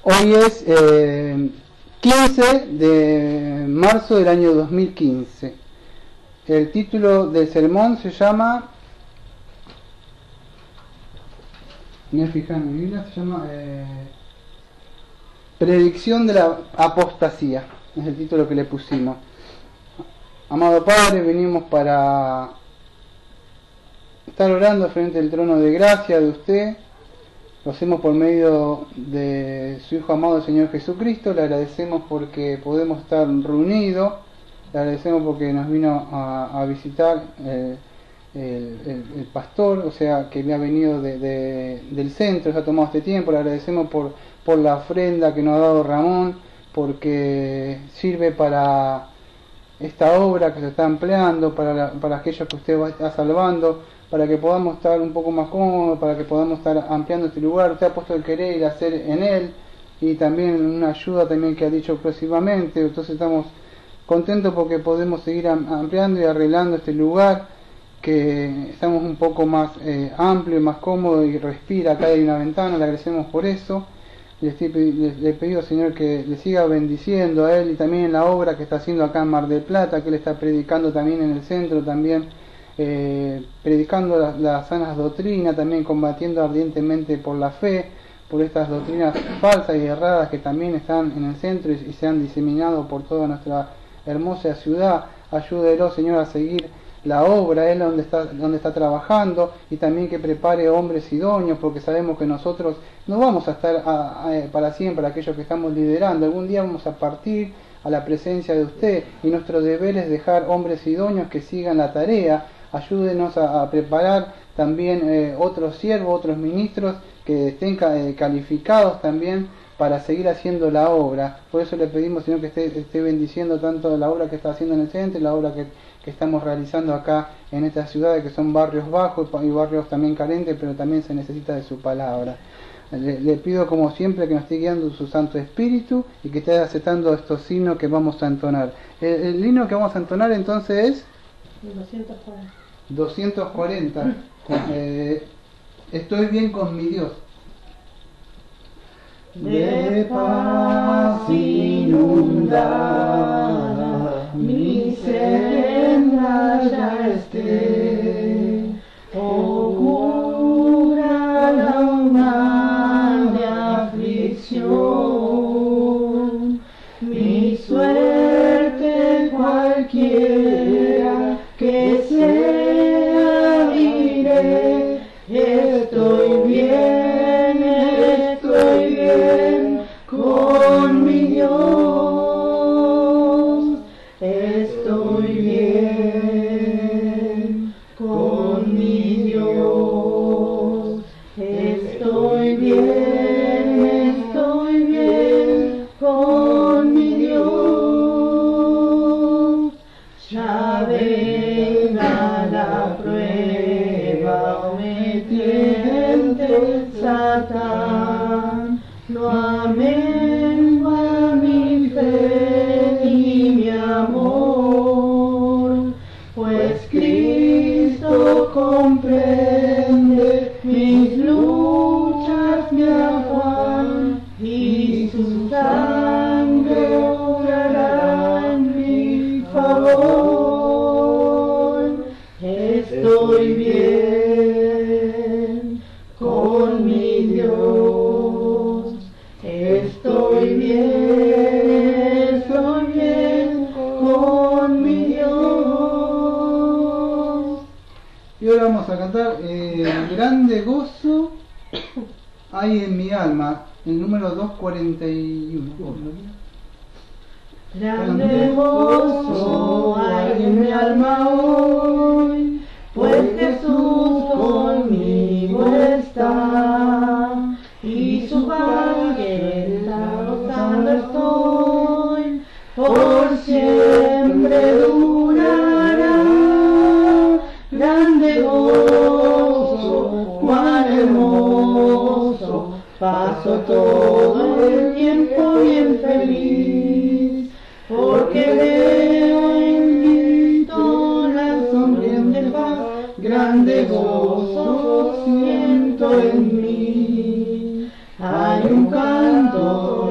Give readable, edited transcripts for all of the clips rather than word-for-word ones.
Hoy es 15 de marzo del año 2015. El título del sermón se llama, me voy a fijar en mi Biblia, se llama Predicción de la apostasía. Es el título que le pusimos. Amado Padre, venimos para estar orando frente al trono de gracia de usted. Lo hacemos por medio de su Hijo amado, el Señor Jesucristo. Le agradecemos porque podemos estar reunidos. Le agradecemos porque nos vino a visitar el pastor, o sea, que me ha venido del centro, se ha tomado este tiempo. Le agradecemos por la ofrenda que nos ha dado Ramón, porque sirve para esta obra que se está empleando, para aquellos que usted está salvando, para que podamos estar un poco más cómodos, para que podamos estar ampliando este lugar. Usted ha puesto el querer y el hacer en él, y también una ayuda también que ha dicho próximamente. Entonces estamos contentos porque podemos seguir ampliando y arreglando este lugar, que estamos un poco más amplio y más cómodo, y respira, acá hay una ventana. Le agradecemos por eso. Le pido, Señor, que le siga bendiciendo a él y también en la obra que está haciendo acá en Mar del Plata, que él está predicando también en el centro, también predicando las sanas doctrinas, también combatiendo ardientemente por la fe, por estas doctrinas falsas y erradas que también están en el centro y se han diseminado por toda nuestra hermosa ciudad. Ayúdelo, Señor, a seguir la obra, él donde está trabajando, y también que prepare hombres idóneos, porque sabemos que nosotros no vamos a estar para siempre, aquellos que estamos liderando. Algún día vamos a partir a la presencia de usted, y nuestro deber es dejar hombres idóneos que sigan la tarea. Ayúdenos a preparar también otros siervos, otros ministros que estén calificados también para seguir haciendo la obra. Por eso le pedimos, Señor, que esté bendiciendo tanto la obra que está haciendo en el centro y la obra que estamos realizando acá en estas ciudades, que son barrios bajos y barrios también carentes, pero también se necesita de su palabra. Le pido, como siempre, que nos esté guiando su Santo Espíritu y que esté aceptando estos signos que vamos a entonar. El himno que vamos a entonar entonces es 240. Estoy bien con mi Dios. De paz inundada mi senda ya esté, ocurra la una de aflicción, mi suerte cualquiera que sea, diré, estoy bien con mi Dios, estoy bien con mi Dios, estoy bien con mi Dios. Ya venga la prueba o me tiente Satán, no amengua mi fe y mi amor, pues Cristo comprende mis luchas, mi afán, y su sangre obrará en mi favor. Estoy bien con mi Dios, estoy bien con mi Dios. Y ahora vamos a cantar Grande Gozo hay en mi alma, el número 241. Grande gozo hay en mi alma hoy, pues Jesús conmigo está, y su paz que está gozando estoy, por siempre durará. Grande gozo, cuán hermoso, paso todo el tiempo bien feliz, porque veo en Cristo la sonriente paz, grande gozo siento en mí. Hay un canto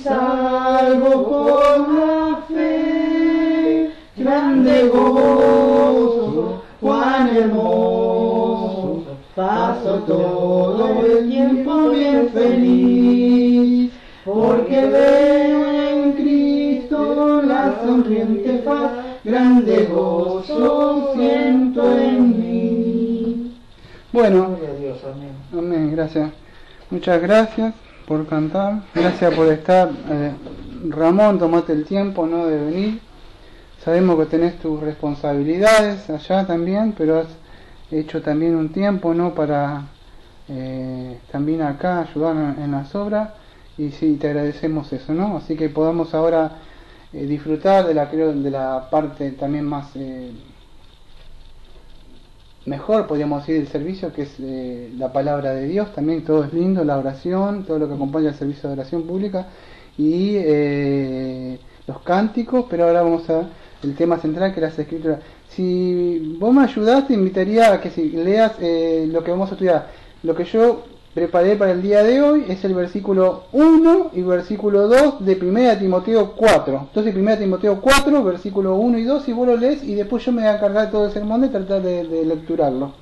salvo por la fe. Grande gozo, cuán hermoso, paso todo el tiempo bien feliz, porque veo en Cristo la sonriente faz, grande gozo siento en mí. Bueno, Gloria a Dios, amén. amén, gracias. Muchas gracias por cantar, gracias por estar. Ramón, tomate el tiempo, ¿no?, de venir. Sabemos que tenés tus responsabilidades allá también, pero has hecho también un tiempo, ¿no?, para también acá ayudar en las obras, y sí, te agradecemos eso, ¿no? Así que podamos ahora disfrutar de la parte también más mejor, podríamos decir, del servicio, que es la palabra de Dios. También todo es lindo, la oración, todo lo que acompaña el servicio de oración pública y los cánticos, pero ahora vamos a el tema central, que es las escrituras. Si vos me ayudás, te invitaría a que si leas lo que vamos a estudiar. Lo que yo preparé para el día de hoy es el versículo 1 y versículo 2 de 1 Timoteo 4. Entonces 1 Timoteo 4, versículo 1 y 2, si vos lo lees, y después yo me voy a encargar de todo el sermón de tratar de lecturarlo.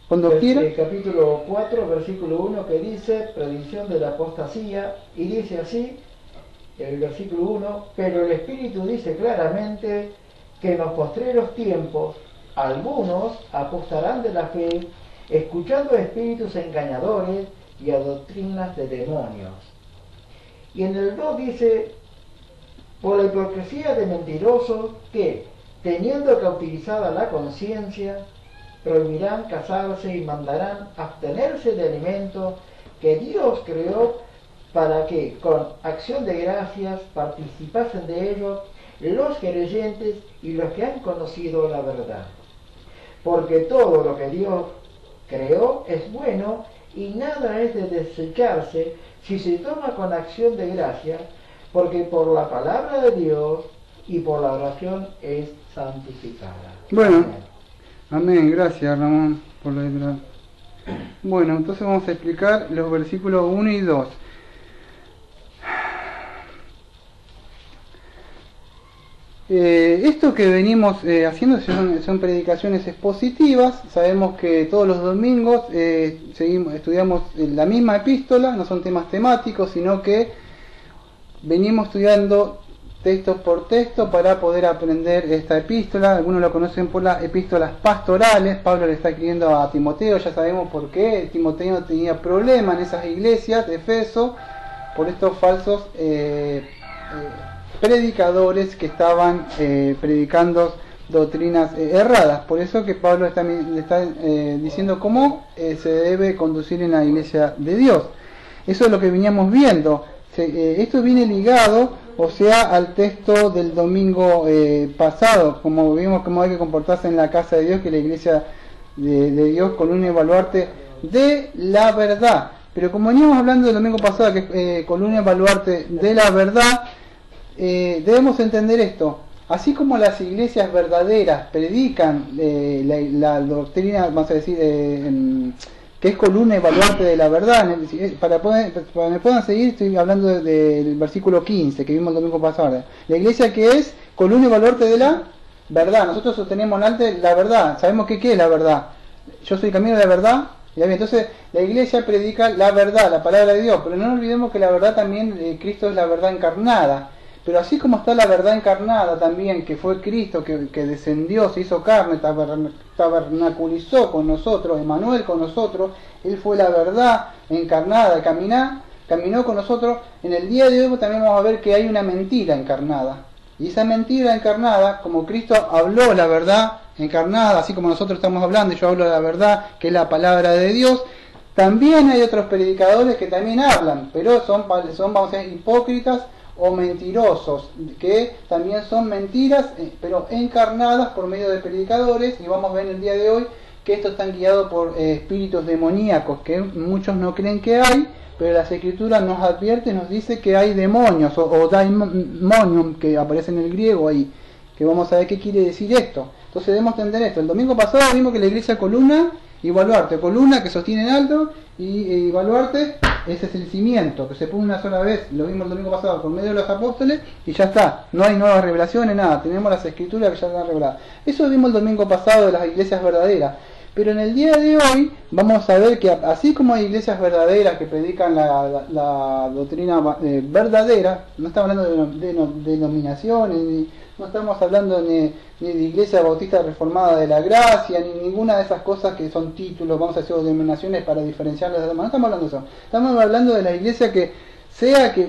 Cuando quiera. Capítulo 4, versículo 1, que dice, predicción de la apostasía, y dice así, el versículo 1, pero el Espíritu dice claramente que en los postreros tiempos algunos apostarán de la fe, escuchando a espíritus engañadores y a doctrinas de demonios. Y en el 2 dice, por la hipocresía de mentirosos que, teniendo cauterizada la conciencia, prohibirán casarse y mandarán abstenerse de alimentos que Dios creó para que con acción de gracias participasen de ellos los creyentes y los que han conocido la verdad. Porque todo lo que Dios creó es bueno y nada es de desecharse si se toma con acción de gracias, porque por la palabra de Dios y por la oración es santificada. Bueno, amén, gracias Ramón por la letra. Bueno, entonces vamos a explicar los versículos 1 y 2. Esto que venimos haciendo son predicaciones expositivas. Sabemos que todos los domingos estudiamos la misma epístola, no son temas temáticos, sino que venimos estudiando textos por texto para poder aprender esta epístola. Algunos lo conocen por las epístolas pastorales. Pablo le está escribiendo a Timoteo, ya sabemos por qué. Timoteo tenía problemas en esas iglesias de Efeso por estos falsos predicadores que estaban predicando doctrinas erradas. Por eso que Pablo le está diciendo cómo se debe conducir en la iglesia de Dios. Eso es lo que veníamos viendo. Esto viene ligado, o sea, al texto del domingo pasado, como vimos cómo hay que comportarse en la casa de Dios, que la iglesia de Dios, columna y baluarte de la verdad. Pero como veníamos hablando del domingo pasado, que es columna y baluarte de la verdad, debemos entender esto. Así como las iglesias verdaderas predican la doctrina, vamos a decir, que es columna y baluarte de la verdad, para que me puedan seguir, estoy hablando del versículo 15 que vimos el domingo pasado. La iglesia que es columna y baluarte de la verdad. Nosotros sostenemos ante la verdad. Sabemos qué es la verdad. Yo soy el camino de la verdad. Entonces la iglesia predica la verdad, la palabra de Dios, pero no olvidemos que la verdad también, Cristo es la verdad encarnada. Pero así como está la verdad encarnada también, que fue Cristo que descendió, se hizo carne, tabernaculizó con nosotros, Emmanuel con nosotros, Él fue la verdad encarnada, caminó con nosotros. En el día de hoy también vamos a ver que hay una mentira encarnada. Y esa mentira encarnada, como Cristo habló la verdad encarnada, así como nosotros estamos hablando, y yo hablo de la verdad, que es la palabra de Dios, también hay otros predicadores que también hablan, pero son vamos a decir, hipócritas o mentirosos, que también son mentiras, pero encarnadas por medio de predicadores. Y vamos a ver en el día de hoy que estos están guiados por espíritus demoníacos, que muchos no creen que hay, pero las escrituras nos advierte, nos dice que hay demonios, o daimonium, que aparece en el griego ahí, que vamos a ver qué quiere decir esto. Entonces debemos entender esto. El domingo pasado vimos que la iglesia columna y baluarte, columna que sostiene en alto Y Baluarte, ese es el cimiento, que se pone una sola vez, lo vimos el domingo pasado por medio de los apóstoles, y ya está, no hay nuevas revelaciones, nada, tenemos las escrituras que ya están reveladas. Eso vimos el domingo pasado de las iglesias verdaderas. Pero en el día de hoy vamos a ver que así como hay iglesias verdaderas que predican la doctrina verdadera, no estamos hablando de denominaciones, no estamos hablando ni de iglesia bautista reformada de la gracia, ni ninguna de esas cosas que son títulos, vamos a decir, denominaciones para diferenciarlas de las demás, no estamos hablando de eso. Estamos hablando de la iglesia que,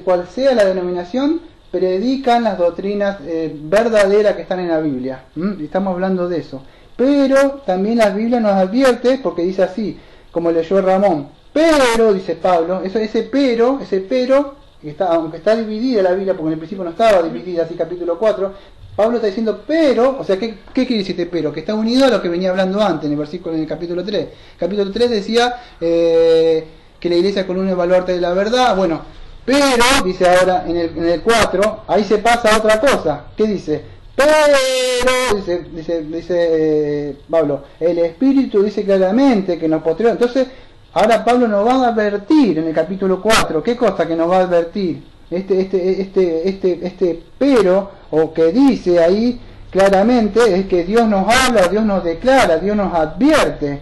cual sea la denominación, predican las doctrinas verdaderas que están en la Biblia. Estamos hablando de eso. Pero también la Biblia nos advierte, porque dice así, como leyó Ramón, pero, dice Pablo, ese pero, que está, aunque está dividida la Biblia, porque en el principio no estaba dividida, así capítulo 4, Pablo está diciendo pero, o sea, ¿qué quiere decir este pero? Que está unido a lo que venía hablando antes, en el capítulo 3. Capítulo 3 decía que la iglesia es columna y baluarte de la verdad, bueno, pero, dice ahora en el 4, ahí se pasa a otra cosa, ¿qué dice? Pero, dice Pablo, el Espíritu dice claramente que nos posterior. Entonces, ahora Pablo nos va a advertir en el capítulo 4. ¿Qué cosa que nos va a advertir? Este pero, o que dice ahí claramente, es que Dios nos habla, Dios nos declara, Dios nos advierte.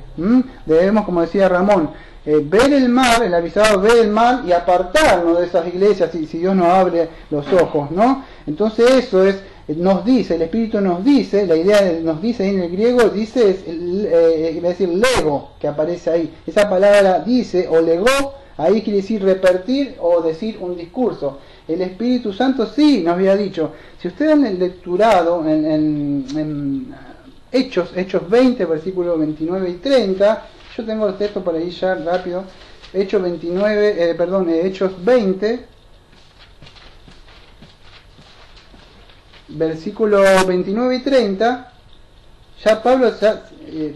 Debemos, como decía Ramón, ver el mal, el avisado ver el mal y apartarnos de esas iglesias si Dios nos abre los ojos, ¿no? Entonces eso es, nos dice, el Espíritu nos dice, la idea de, nos dice ahí en el griego, dice, es decir, lego, que aparece ahí. Esa palabra dice o legó, ahí quiere decir repetir o decir un discurso. El Espíritu Santo sí nos había dicho, si ustedes han lecturado en Hechos 20, versículos 29 y 30, yo tengo el texto por ahí ya rápido, Hechos 20, versículos 29 y 30, ya Pablo,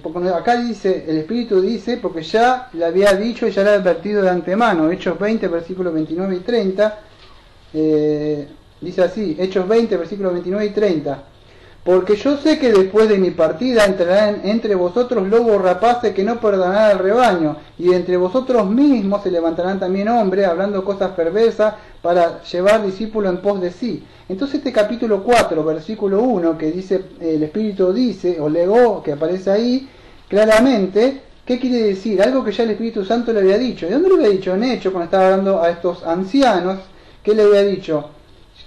porque acá dice, el Espíritu dice, porque ya le había dicho y ya le había advertido de antemano. Hechos 20, versículos 29 y 30, dice así, Hechos 20, versículos 29 y 30. Porque yo sé que después de mi partida entrarán entre vosotros lobos rapaces que no perdonarán al rebaño, y entre vosotros mismos se levantarán también hombres hablando cosas perversas para llevar discípulos en pos de sí. Entonces este capítulo 4, versículo 1, que dice, el Espíritu dice, o legó, que aparece ahí, claramente, ¿qué quiere decir? Algo que ya el Espíritu Santo le había dicho. ¿De dónde lo había dicho? En Hechos, cuando estaba hablando a estos ancianos, ¿qué le había dicho?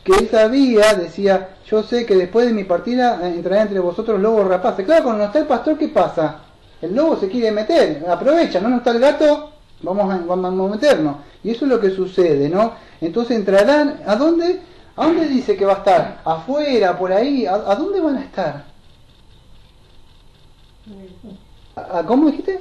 Que él sabía, decía, yo sé que después de mi partida entrará entre vosotros lobos rapaces. Claro, cuando no está el pastor, ¿qué pasa? El lobo se quiere meter, aprovecha, no está el gato, vamos a meternos. Y eso es lo que sucede, ¿no? Entonces entrarán, ¿a dónde? ¿A dónde dice que va a estar? ¿Afuera, por ahí? ¿A dónde van a estar? ¿Cómo dijiste?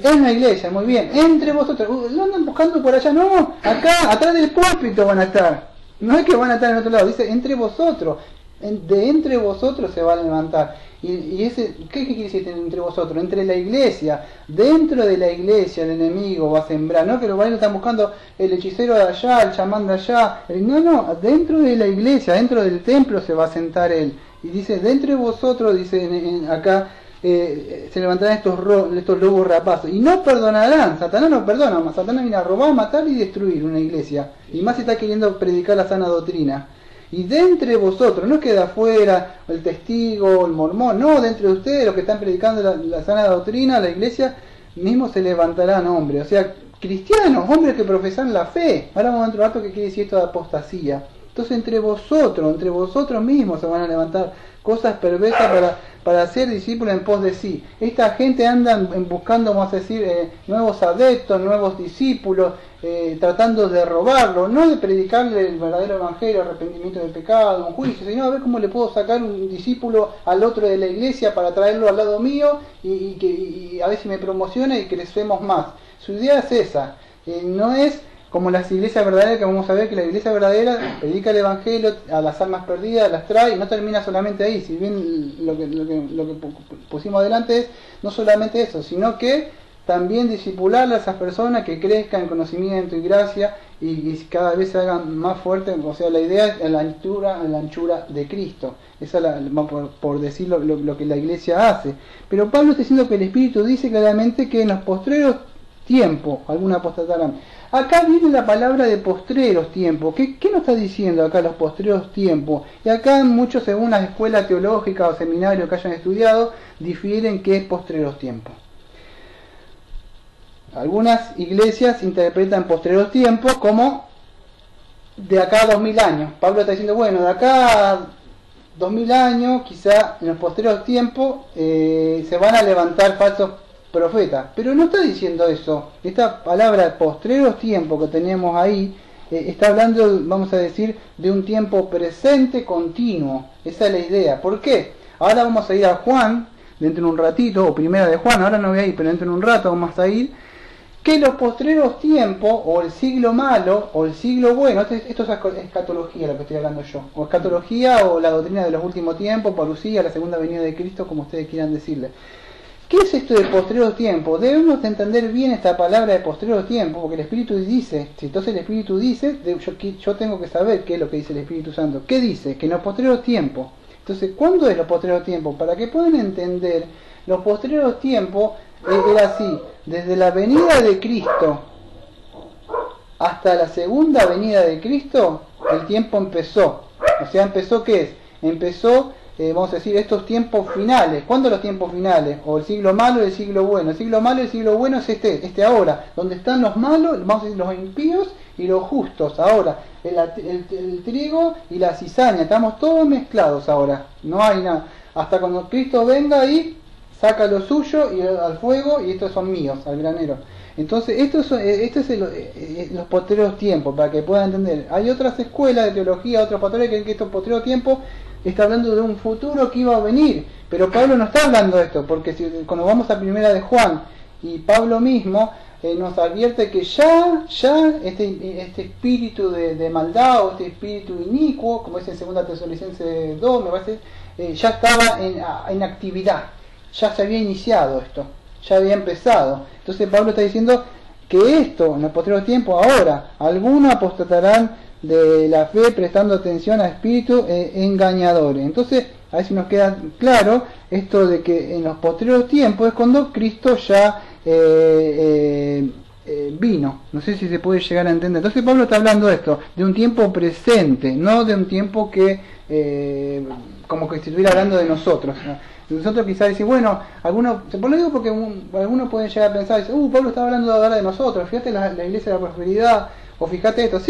En la iglesia, muy bien. Entre vosotros. ¿Lo andan buscando por allá? No, acá, atrás del púlpito van a estar. No es que van a estar en otro lado, dice entre vosotros. De entre vosotros se va a levantar. Y ese, ¿qué quiere decir entre vosotros? Entre la iglesia. Dentro de la iglesia el enemigo va a sembrar. No que los varones están buscando el hechicero de allá, el chamán de allá. No, dentro de la iglesia, dentro del templo se va a sentar él. Y dice, de entre vosotros, dice acá, se levantarán estos lobos rapaces. Y no perdonarán. Satanás no perdona. Satanás viene a robar, matar y destruir una iglesia. Y más si está queriendo predicar la sana doctrina. Y de entre vosotros, no es que de afuera, el testigo, el mormón, no, de entre ustedes, los que están predicando la sana doctrina, la iglesia, mismo se levantarán hombres, o sea, cristianos, hombres que profesan la fe. Ahora vamos a entrar rato que quiere decir esto de apostasía. Entonces entre vosotros mismos se van a levantar cosas perversas para ser discípulos en pos de sí. Esta gente anda buscando, vamos a decir, nuevos adeptos, nuevos discípulos, tratando de robarlo, no de predicarle el verdadero evangelio, arrepentimiento del pecado, un juicio, sino a ver cómo le puedo sacar un discípulo al otro de la iglesia para traerlo al lado mío y a ver si me promociona y crecemos más. Su idea es esa, no es como las iglesias verdaderas, que vamos a ver que la iglesia verdadera predica el evangelio a las almas perdidas, las trae y no termina solamente ahí. Si bien lo que pusimos adelante es no solamente eso, sino que también discipular a esas personas que crezcan en conocimiento y gracia y cada vez se hagan más fuertes. O sea, la idea es la anchura de Cristo. Esa es por decir lo que la iglesia hace. Pero Pablo está diciendo que el Espíritu dice claramente que en los postreros tiempo, algunos apostatarán. Acá viene la palabra de postreros tiempos. ¿Qué nos está diciendo acá los postreros tiempos? Y acá muchos, según las escuelas teológicas o seminarios que hayan estudiado, difieren qué es postreros tiempos. Algunas iglesias interpretan postreros tiempos como de acá a 2000 años. Pablo está diciendo, bueno, de acá a 2000 años, quizá en los postreros tiempos, se van a levantar falsos profeta, pero no está diciendo eso. Esta palabra postreros tiempos que tenemos ahí está hablando, vamos a decir, de un tiempo presente continuo. Esa es la idea. ¿Por qué? Ahora vamos a ir a Juan dentro de un ratito, o primera de Juan, ahora no voy a ir, pero dentro de un rato vamos a ir, que los postreros tiempos, o el siglo malo, o el siglo bueno, esto es escatología lo que estoy hablando yo, o escatología o la doctrina de los últimos tiempos, parucía, la segunda venida de Cristo, como ustedes quieran decirle. ¿Qué es esto de postreros tiempos? Debemos de entender bien esta palabra de postreros tiempos, porque el Espíritu dice, si entonces el Espíritu dice, yo tengo que saber qué es lo que dice el Espíritu Santo. ¿Qué dice? Que en los postreros tiempos. Entonces, ¿cuándo es los postreros tiempos? Para que puedan entender, los postreros tiempos era así, desde la venida de Cristo hasta la segunda venida de Cristo, el tiempo empezó. O sea, ¿empezó qué es? Empezó, vamos a decir, estos tiempos finales. ¿Cuándo los tiempos finales? O el siglo malo y el siglo bueno. El siglo malo y el siglo bueno es este ahora, donde están los malos, vamos a decir, los impíos y los justos. Ahora, el trigo y la cizaña, estamos todos mezclados ahora. No hay nada. Hasta cuando Cristo venga y saca lo suyo y al fuego, y estos son míos, al granero. Entonces, esto es los postreros tiempos, para que puedan entender. Hay otras escuelas de teología, otros pastores que creen que estos postreros tiempos está hablando de un futuro que iba a venir, pero Pablo no está hablando de esto, porque cuando vamos a primera de Juan, y Pablo mismo nos advierte que ya este espíritu de maldad, o este espíritu inicuo, como es en 2 Tesalonicenses 2, me parece, ya estaba en actividad, ya se había iniciado esto, ya había empezado. Entonces Pablo está diciendo que esto, en los postreros tiempos, ahora, algunos apostatarán de la fe prestando atención a espíritus engañadores. Entonces, a ver si nos queda claro esto de que en los postreros tiempos es cuando Cristo ya vino. No sé si se puede llegar a entender. Entonces Pablo está hablando de esto, de un tiempo presente, no de un tiempo que como que estuviera hablando de nosotros, ¿no? Nosotros quizás decimos, bueno, algunos, por lo digo porque algunos pueden llegar a pensar, Pablo está hablando ahora de nosotros, fíjate la iglesia de la prosperidad, o fíjate esto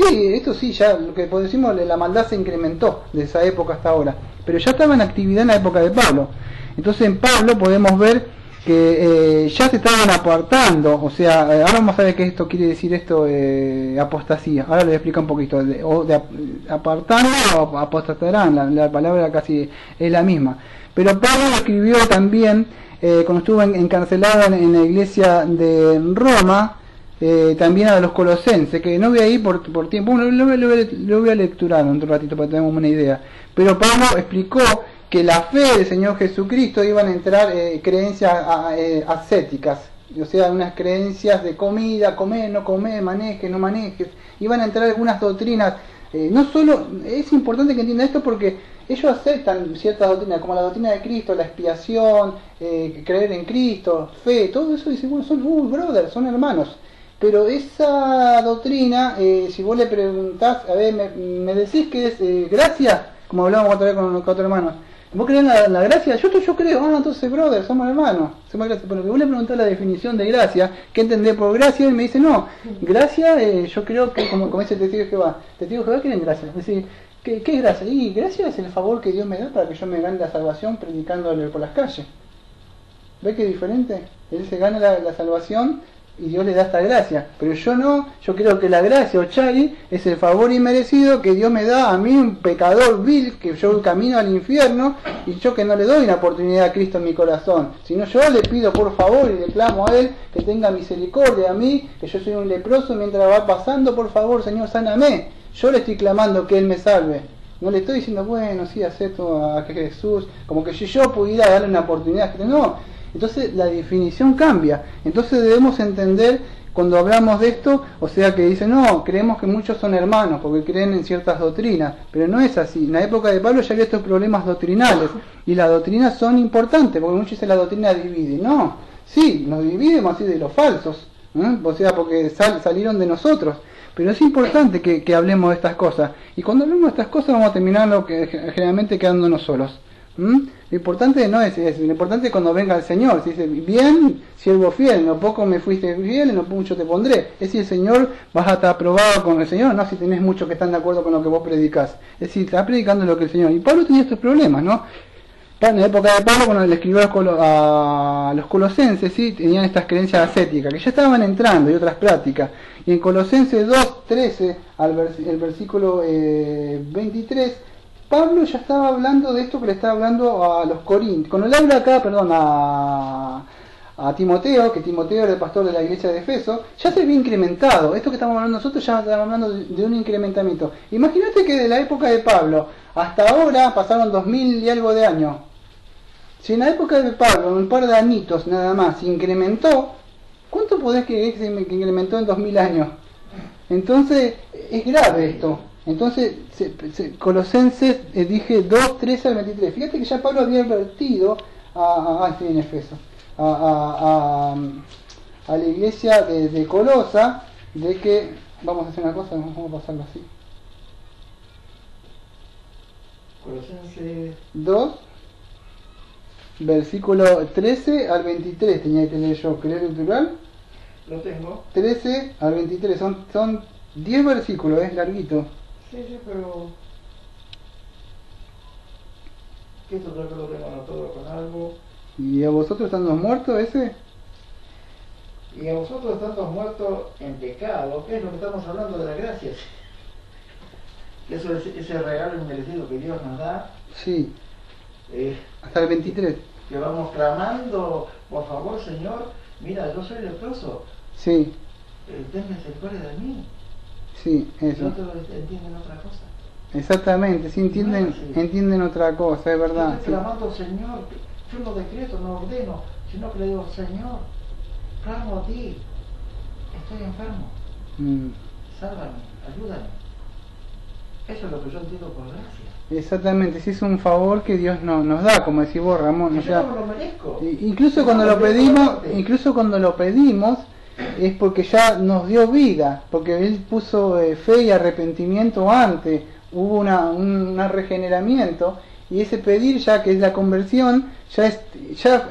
sí, ya lo que decimos, la maldad se incrementó de esa época hasta ahora, pero ya estaba en actividad en la época de Pablo. Entonces en Pablo podemos ver que ya se estaban apartando, o sea, ahora vamos a ver qué esto quiere decir esto, apostasía, ahora les explico un poquito, apartando o apostatarán, la palabra casi es la misma. Pero Pablo escribió también, cuando estuvo encarcelado en la iglesia de Roma, también a los colosenses, que no voy a ir por tiempo, lo voy a lecturar un ratito para que tengamos una idea. Pero Pablo explicó que la fe del Señor Jesucristo iban a entrar creencias ascéticas, o sea, unas creencias de comida, comer, no comer, manejes, no manejes, iban a entrar algunas doctrinas. No solo, es importante que entiendan esto porque ellos aceptan ciertas doctrinas, como la doctrina de Cristo, la expiación, creer en Cristo, fe, todo eso dicen, bueno, son brothers, son hermanos. Pero esa doctrina, si vos le preguntás, a ver, me decís que es gracia, como hablábamos otra vez con otro hermano, ¿vos creés en la gracia? Yo creo, entonces brothers, somos hermanos, somos gracia. Pero que vos le preguntás la definición de gracia, ¿qué entendés por gracia? Y me dice, no, gracia, yo creo que, como dice el testigo de Jehová, quieren gracia. Es decir, ¿qué es gracia? Y gracia es el favor que Dios me da para que yo me gane la salvación predicándole por las calles. ¿Ves qué diferente? Él se gana la salvación y Dios le da esta gracia, pero yo no, yo creo que la gracia o chari es el favor inmerecido que Dios me da a mí, un pecador vil, que yo camino al infierno, y yo que no le doy una oportunidad a Cristo en mi corazón, sino yo le pido por favor y le clamo a Él que tenga misericordia a mí, que yo soy un leproso mientras va pasando, por favor Señor, sáname. Yo le estoy clamando que Él me salve, no le estoy diciendo, bueno, sí, acepto a que Jesús, como que si yo pudiera darle una oportunidad, no. Entonces la definición cambia. Entonces debemos entender cuando hablamos de esto, o sea que dicen, no, creemos que muchos son hermanos porque creen en ciertas doctrinas, pero no es así. En la época de Pablo ya había estos problemas doctrinales y las doctrinas son importantes porque muchos dicen la doctrina divide. No, sí, nos dividimos así de los falsos, O sea, porque salieron de nosotros. Pero es importante que hablemos de estas cosas. Y cuando hablemos de estas cosas vamos a terminar generalmente quedándonos solos. Lo importante no es eso, lo importante es cuando venga el Señor. Si dice, bien, siervo fiel, en lo poco me fuiste fiel, en lo mucho te pondré. Es decir, el Señor, vas a estar aprobado con el Señor, no si tenés muchos que están de acuerdo con lo que vos predicás. Es decir, estás predicando lo que el Señor. Y Pablo tenía estos problemas, ¿no? En la época de Pablo, cuando le escribió a los colosenses, ¿sí? Tenían estas creencias ascéticas, que ya estaban entrando, y otras prácticas. Y en Colosenses 2:13, el versículo 23, Pablo ya estaba hablando de esto que le estaba hablando a los corintios. Cuando le habla acá, a Timoteo, que Timoteo era el pastor de la iglesia de Efeso, ya se había incrementado. Esto que estamos hablando nosotros ya estamos hablando de un incrementamiento. Imagínate que de la época de Pablo hasta ahora pasaron 2000 y algo de años. Si en la época de Pablo, un par de añitos nada más, se incrementó, ¿cuánto podés creer que se incrementó en 2000 años? Entonces, es grave esto. Entonces, Colosenses, dije 2:13 al 23. Fíjate que ya Pablo había advertido estoy en Efeso, a la iglesia de Colosa, de que, vamos a hacer una cosa, vamos a pasarlo así. Colosenses 2, versículo 13 al 23, tenía que tener yo, ¿querés el plural? Lo tengo. 13 al 23, son 10 versículos, es larguito. Sí, pero... que esto creo que lo tengo anotado con algo. ¿Y a vosotros estando muertos ese? Y a vosotros estando muertos en pecado, ¿qué es lo que estamos hablando de las gracias? Eso es ese regalo inmerecido que Dios nos da. Sí. Hasta el 23. Que vamos clamando, por favor, Señor, mira, yo soy leproso. Sí. Ten misericordia de mí. Sí, eso. No otros entienden otra cosa. Exactamente, sí entienden otra cosa, es verdad. Yo estoy clamando, Señor, yo no decreto, no ordeno, sino que le digo, Señor, clamo a ti, estoy enfermo, sálvame, ayúdame. Eso es lo que yo entiendo por gracia. Exactamente, sí, es un favor que Dios nos da, como decís vos, Ramón. Yo no me lo merezco. Incluso cuando lo pedimos, es porque ya nos dio vida, porque Él puso fe y arrepentimiento antes, hubo un regeneramiento, y ese pedir ya, que es la conversión, ya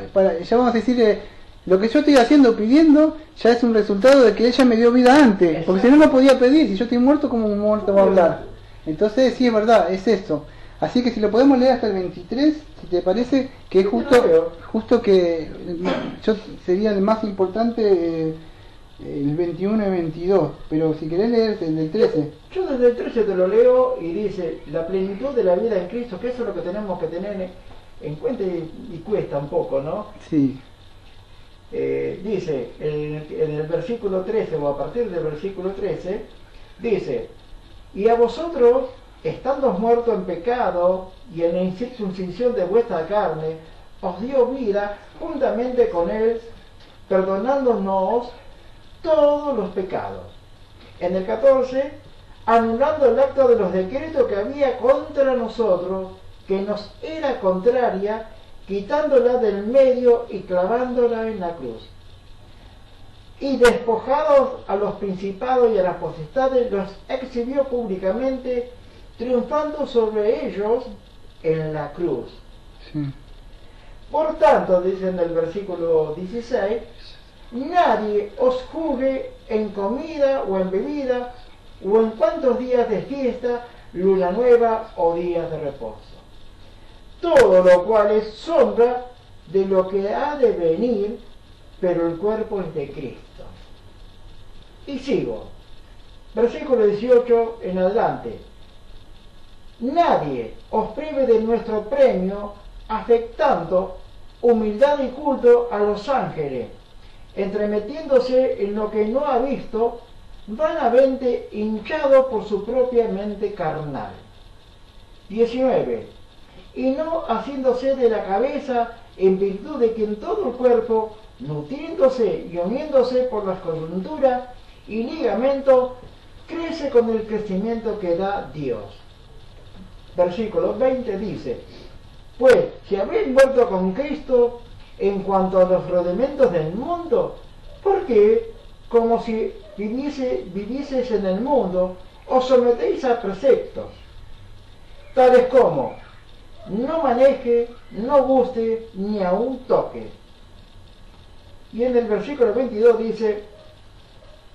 vamos a decir, lo que yo estoy haciendo, pidiendo, ya es un resultado de que ella me dio vida antes, porque si no, no podía pedir. Si yo estoy muerto, ¿cómo un muerto va a hablar? Entonces, sí, es verdad, es esto. Así que si lo podemos leer hasta el 23, si te parece, que es justo que sería el más importante, el 21 y 22, pero si querés leer el del 13. Yo desde el 13 te lo leo y dice, la plenitud de la vida en Cristo, que eso es lo que tenemos que tener en cuenta y cuesta un poco, ¿no? Sí. Dice, en el versículo 13, o a partir del versículo 13, dice, y a vosotros, estando muertos en pecado y en la incircuncisión de vuestra carne, os dio vida juntamente con él, perdonándonos todos los pecados. En el 14, anulando el acto de los decretos que había contra nosotros, que nos era contraria, quitándola del medio y clavándola en la cruz. Y despojados a los principados y a las potestades, los exhibió públicamente, triunfando sobre ellos en la cruz. Sí. Por tanto, dice en el versículo 16, nadie os juzgue en comida o en bebida, o en cuantos días de fiesta, luna nueva o días de reposo. Todo lo cual es sombra de lo que ha de venir, pero el cuerpo es de Cristo. Y sigo. Versículo 18 en adelante. Nadie os prive de nuestro premio, afectando humildad y culto a los ángeles, entremetiéndose en lo que no ha visto, vanamente hinchado por su propia mente carnal. 19. Y no haciéndose de la cabeza, en virtud de que en todo el cuerpo, nutriéndose y uniéndose por las coyunturas y ligamentos, crece con el crecimiento que da Dios. Versículo 20 dice, pues si habéis muerto con Cristo en cuanto a los rudimentos del mundo, ¿por qué como si vivieseis en el mundo, os sometéis a preceptos, tales como no maneje, no guste, ni aun toque. Y en el versículo 22 dice,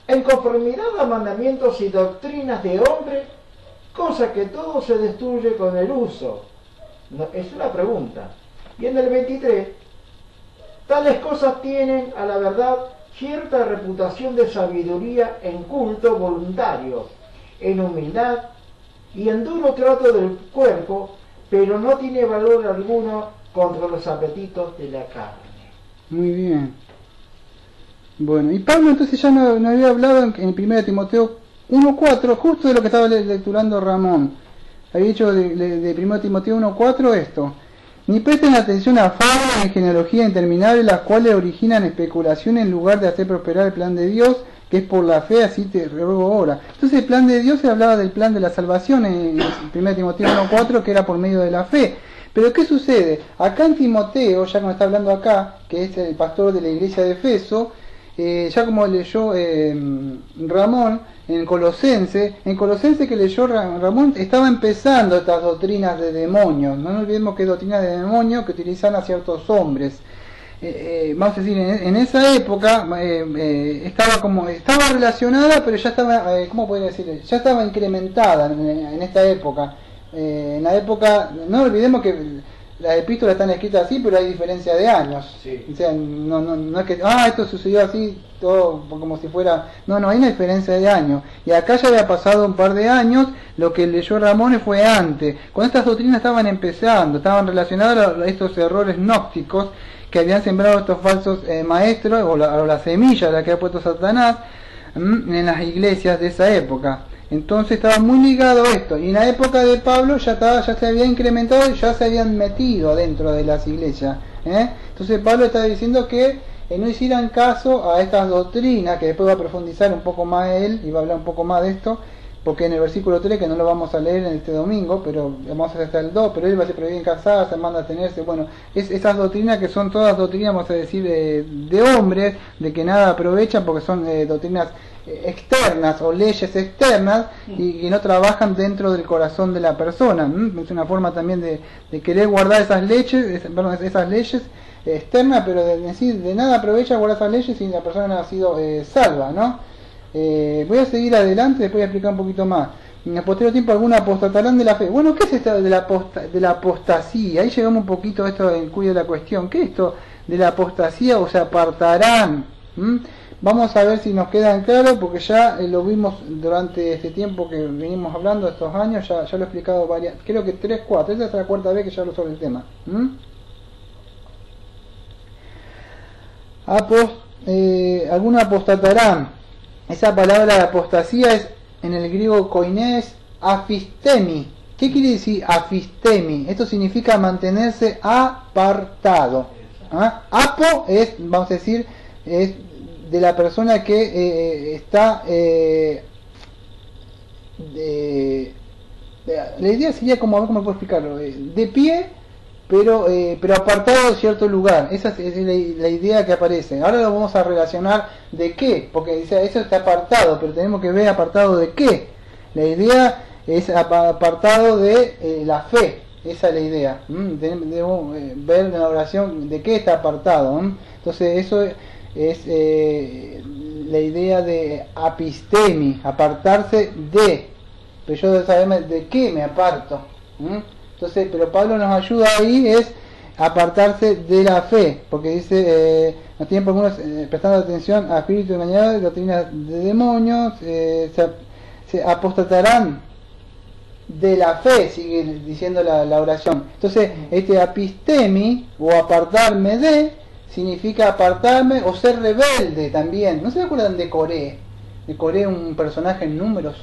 en conformidad a mandamientos y doctrinas de hombre, cosa que todo se destruye con el uso. No, es una pregunta. Y en el 23, tales cosas tienen a la verdad cierta reputación de sabiduría en culto voluntario, en humildad y en duro trato del cuerpo, pero no tiene valor alguno contra los apetitos de la carne. Muy bien. Bueno, y Pablo entonces ya no había hablado en 1 Timoteo 1.4, justo de lo que estaba lecturando Ramón. Había dicho de 1 Timoteo 1.4 esto. Ni presten atención a fábulas y genealogías interminables, las cuales originan especulación en lugar de hacer prosperar el plan de Dios, que es por la fe, así te ruego ahora. Entonces el plan de Dios se hablaba del plan de la salvación en 1 Timoteo 1.4, que era por medio de la fe. Pero ¿qué sucede? Acá en Timoteo, ya como está hablando acá, que es el pastor de la iglesia de Efeso, ya como leyó Ramón en Colosense que leyó Ramón, estaba empezando estas doctrinas de demonios. No nos olvidemos que es doctrina de demonios que utilizan a ciertos hombres. Vamos a decir, en esa época estaba relacionada, pero ya estaba, ¿cómo podría decir? Ya estaba incrementada en esta época. En la época, no olvidemos que las epístolas están escritas así, pero hay diferencia de años. Sí. O sea, no es que, esto sucedió así, todo como si fuera... No, hay una diferencia de años. Y acá ya había pasado un par de años, lo que leyó Ramón fue antes. Cuando estas doctrinas estaban empezando, estaban relacionadas a estos errores gnósticos que habían sembrado estos falsos maestros, o la semilla de la que ha puesto Satanás, en las iglesias de esa época. Entonces estaba muy ligado a esto, y en la época de Pablo ya se había incrementado y ya se habían metido dentro de las iglesias. Entonces Pablo está diciendo que no hicieran caso a estas doctrinas, que después va a profundizar un poco más él y va a hablar un poco más de esto, porque en el versículo 3, que no lo vamos a leer en este domingo, pero vamos a hacer hasta el 2, pero él va a ser prohibido casarse, manda a tenerse, bueno, esas doctrinas que son todas doctrinas, vamos a decir, de hombres, de que nada aprovechan porque son doctrinas externas o leyes externas y no trabajan dentro del corazón de la persona. Es una forma también de querer guardar esas leyes externas, pero de decir de nada aprovecha guardar esas leyes si la persona no ha sido salva, ¿no? Voy a seguir adelante, después voy a explicar un poquito más. En el posterior tiempo algunos apostatarán de la fe. Bueno, ¿qué es esto de la apostasía? Ahí llegamos un poquito a esto en cuyo de la cuestión. ¿Qué es esto de la apostasía o se apartarán? Vamos a ver si nos quedan claros, porque ya lo vimos durante este tiempo que venimos hablando, estos años, ya lo he explicado varias, creo que 3, 4, esta es la cuarta vez que ya hablo sobre el tema. Algunos apostatarán. Esa palabra de apostasía es en el griego koinés afistemi. ¿Qué quiere decir afistemi? Esto significa mantenerse apartado. Apo es, vamos a decir, es de la persona que está la idea sería como, a ver cómo puedo explicarlo, de pie, pero apartado de cierto lugar. Esa es la idea que aparece. Ahora lo vamos a relacionar de qué, porque dice eso está apartado, pero tenemos que ver apartado de qué. La idea es apartado de la fe. Esa es la idea. Debemos ver en la oración de qué está apartado. Entonces eso es la idea de apistemi, apartarse de. Pero yo de saber de qué me aparto. Entonces, pero Pablo nos ayuda ahí es apartarse de la fe, porque dice, no tienen por algunos prestando atención a espíritus engañados, doctrinas de demonios, se apostatarán de la fe, sigue diciendo la oración. Entonces, este apistemi o apartarme de significa apartarme o ser rebelde también. ¿No se acuerdan de Coré? De Coré, un personaje en Números.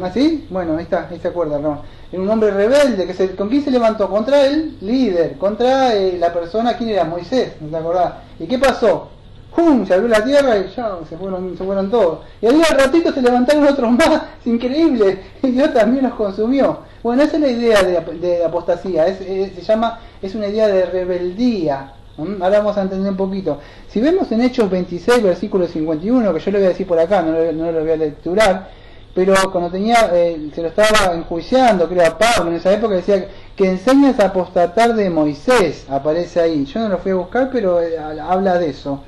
¿Así? Bueno, ahí se acuerda, ¿no? Era un hombre rebelde ¿con quién se levantó? Contra el líder, contra la persona. ¿Quién era? Moisés, ¿no te acordás? ¿Y qué pasó? ¡Pum! Se abrió la tierra y ya se fueron todos. Y al ratito se levantaron otros más, es increíble, y Dios también los consumió. Bueno, esa es la idea de apostasía, es una idea de rebeldía. Ahora vamos a entender un poquito. Si vemos en Hechos 26, versículo 51, que yo lo voy a decir por acá, no lo voy a lecturar, pero cuando se lo estaba enjuiciando, creo, a Pablo en esa época, decía que enseñas a apostatar de Moisés, aparece ahí. Yo no lo fui a buscar, pero habla de eso.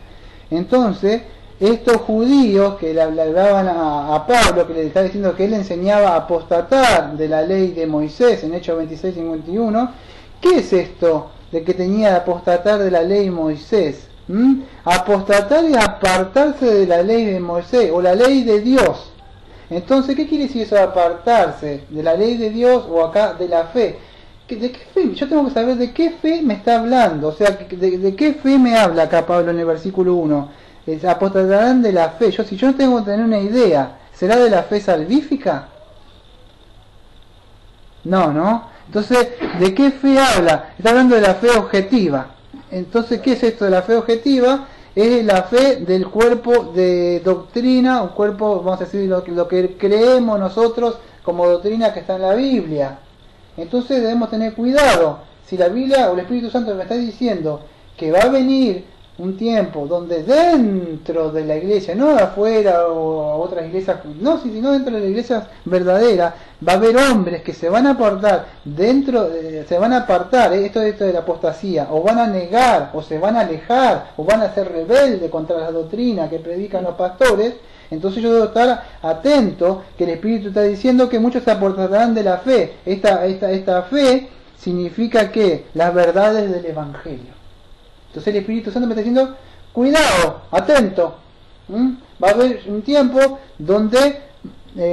Entonces, estos judíos que le hablaban a Pablo, que le estaba diciendo que él enseñaba a apostatar de la ley de Moisés en Hechos 26, 51, ¿qué es esto de que tenía que apostatar de la ley de Moisés? Apostatar es apartarse de la ley de Moisés o la ley de Dios. Entonces, ¿qué quiere decir eso de apartarse de la ley de Dios o acá de la fe? ¿De qué fe? Yo tengo que saber de qué fe me está hablando. O sea, de qué fe me habla acá Pablo en el versículo 1. Apostatarán de la fe. Si yo no tengo que tener una idea, ¿será de la fe salvífica? No. Entonces, ¿de qué fe habla? Está hablando de la fe objetiva. Entonces, ¿qué es esto de la fe objetiva? Es la fe del cuerpo de doctrina, un cuerpo, vamos a decir, lo que creemos nosotros como doctrina que está en la Biblia. Entonces debemos tener cuidado. Si la Biblia o el Espíritu Santo me está diciendo que va a venir un tiempo donde dentro de la iglesia, no afuera o otras iglesias, no, sino dentro de la iglesia verdadera, va a haber hombres que se van a apartar esto de la apostasía, o van a negar, o se van a alejar, o van a ser rebeldes contra la doctrina que predican los pastores. Entonces yo debo estar atento, que el Espíritu está diciendo que muchos se apartarán de la fe. Esta fe significa que las verdades del Evangelio. Entonces el Espíritu Santo me está diciendo, cuidado, atento. Va a haber un tiempo donde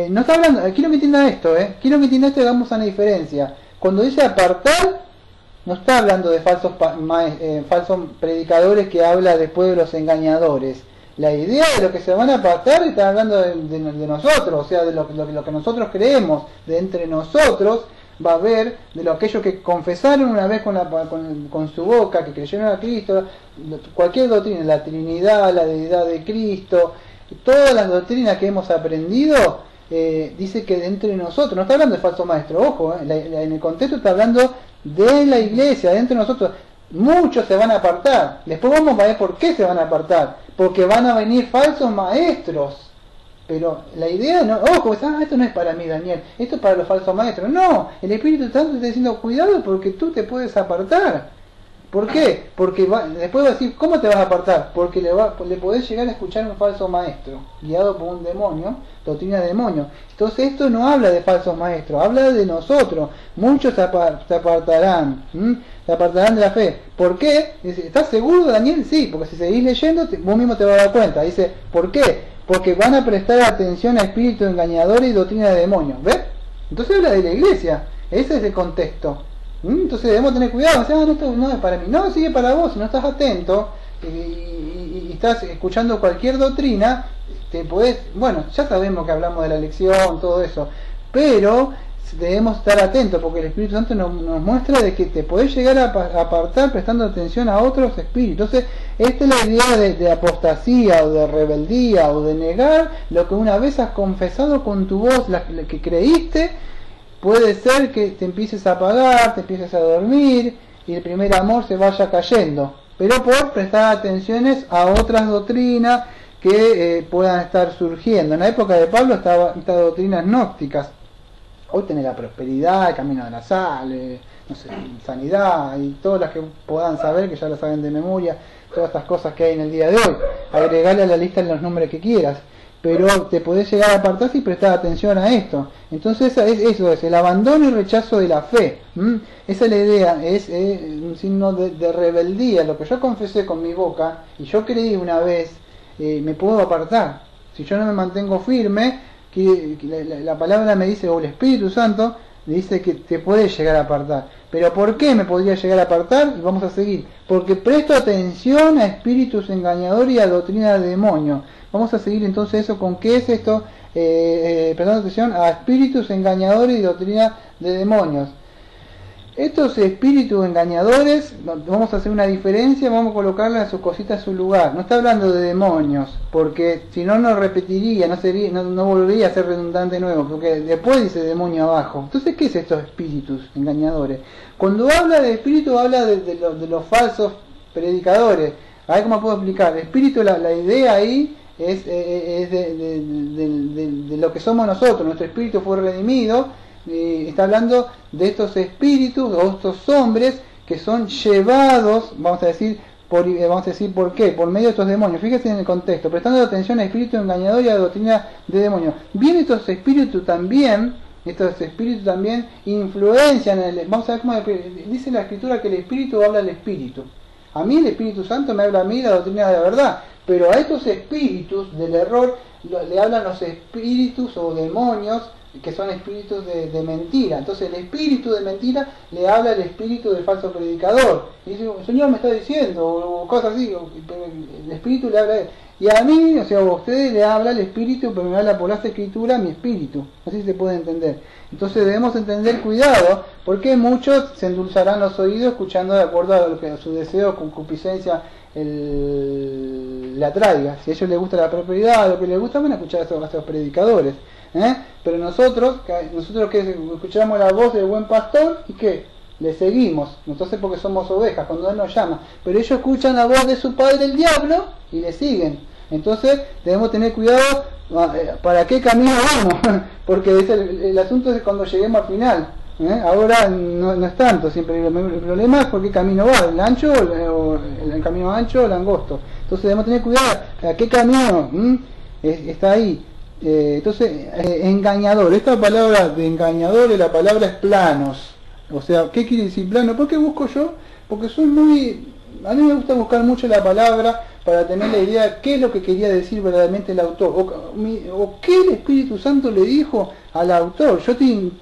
no está hablando, quiero que entiendan esto, quiero que entiendan esto y hagamos una diferencia. Cuando dice apartar, no está hablando de falsos predicadores que habla después de los engañadores. La idea de lo que se van a apartar está hablando de nosotros, o sea, de lo que nosotros creemos, de entre nosotros. Va a haber de aquellos que confesaron una vez con su boca, que creyeron a Cristo, cualquier doctrina, la Trinidad, la deidad de Cristo, todas las doctrinas que hemos aprendido, dice que de entre nosotros, no está hablando de falso maestro, ojo, en el contexto está hablando de la iglesia, de entre nosotros. Muchos se van a apartar, después vamos a ver por qué se van a apartar, porque van a venir falsos maestros. Pero la idea no, ojo, esto no es para mí, Daniel, esto es para los falsos maestros. No, el Espíritu Santo te está diciendo, cuidado porque tú te puedes apartar. ¿Por qué? Porque después va a decir, ¿cómo te vas a apartar? Porque le podés llegar a escuchar un falso maestro, guiado por un demonio, doctrina de demonio. Entonces esto no habla de falsos maestros, habla de nosotros. Muchos se apartarán, se apartarán de la fe. ¿Por qué? ¿Estás seguro, Daniel? Sí, porque si seguís leyendo, vos mismo te vas a dar cuenta. Dice, ¿por qué? Porque van a prestar atención a espíritus engañadores y doctrina de demonios. ¿Ves? Entonces habla de la iglesia. Ese es el contexto. Entonces debemos tener cuidado. Esto no es para mí. No, sí es para vos. Si no estás atento y estás escuchando cualquier doctrina, te podés... Bueno, ya sabemos que hablamos de la elección, todo eso. Pero debemos estar atentos porque el Espíritu Santo nos muestra de que te podés llegar a apartar prestando atención a otros espíritus. Entonces, esta es la idea de apostasía o de rebeldía o de negar lo que una vez has confesado con tu voz, la que creíste. Puede ser que te empieces a apagar, te empieces a dormir y el primer amor se vaya cayendo, pero por prestar atenciones a otras doctrinas que puedan estar surgiendo. En la época de Pablo estaban estas doctrinas gnósticas. Hoy tenés la prosperidad, el camino de la sal, no sé, sanidad y todas las que puedan saber, que ya lo saben de memoria, todas estas cosas que hay en el día de hoy. Agregarle a la lista los nombres que quieras, pero te podés llegar a apartar y prestar atención a esto. Entonces eso es el abandono y rechazo de la fe. Esa es la idea, es un signo de rebeldía. Lo que yo confesé con mi boca y yo creí una vez, me puedo apartar. Si yo no me mantengo firme, que la palabra me dice, o el Espíritu Santo dice que te puede llegar a apartar. Pero ¿por qué me podría llegar a apartar? Y vamos a seguir. Porque presto atención a espíritus engañadores y a doctrina de demonios. Vamos a seguir entonces eso con qué es esto, prestando atención a espíritus engañadores y doctrina de demonios. Estos espíritus engañadores, vamos a hacer una diferencia, vamos a colocarle a sus cositas en su lugar. No está hablando de demonios, porque si no, no repetiría, no volvería a ser redundante de nuevo, porque después dice demonio abajo. Entonces, ¿qué es estos espíritus engañadores? Cuando habla de espíritu, habla de los falsos predicadores. A ver cómo puedo explicar. El espíritu, la idea ahí es de lo que somos nosotros. Nuestro espíritu fue redimido. Está hablando de estos espíritus o estos hombres que son llevados, vamos a decir por qué, por medio de estos demonios. Fíjense en el contexto, prestando atención al espíritu engañador y a la doctrina de demonios. Bien, estos espíritus también influencian vamos a ver cómo dice la escritura, que el espíritu habla al espíritu. A mí el Espíritu Santo me habla a mí la doctrina de la verdad, pero a estos espíritus del error le hablan los espíritus o demonios, que son espíritus de mentira. Entonces el espíritu de mentira le habla al espíritu del falso predicador. Y dice, el Señor me está diciendo, o cosas así, pero el espíritu le habla a él. Y a mí, o sea, a ustedes le habla el espíritu, pero me habla por las escrituras mi espíritu. Así se puede entender. Entonces debemos entender, cuidado, porque muchos se endulzarán los oídos escuchando de acuerdo a lo que a su deseo, concupiscencia le atraiga. Si a ellos les gusta la propiedad, lo que les gusta, van a escuchar a estos predicadores. Pero nosotros que escuchamos la voz del buen pastor, ¿y qué? Le seguimos, entonces porque somos ovejas cuando él nos llama, pero ellos escuchan la voz de su padre el diablo y le siguen. Entonces debemos tener cuidado para qué camino vamos, porque el asunto es cuando lleguemos al final. Ahora no es tanto, siempre el problema es por qué camino va, el ancho o el camino ancho o el angosto. Entonces debemos tener cuidado a qué camino está ahí. Entonces, engañador, esta palabra de engañador, la palabra es planos. O sea, ¿qué quiere decir plano? ¿Por qué busco yo? Porque a mí me gusta buscar mucho la palabra para tener la idea de qué es lo que quería decir verdaderamente el autor, o qué el Espíritu Santo le dijo al autor.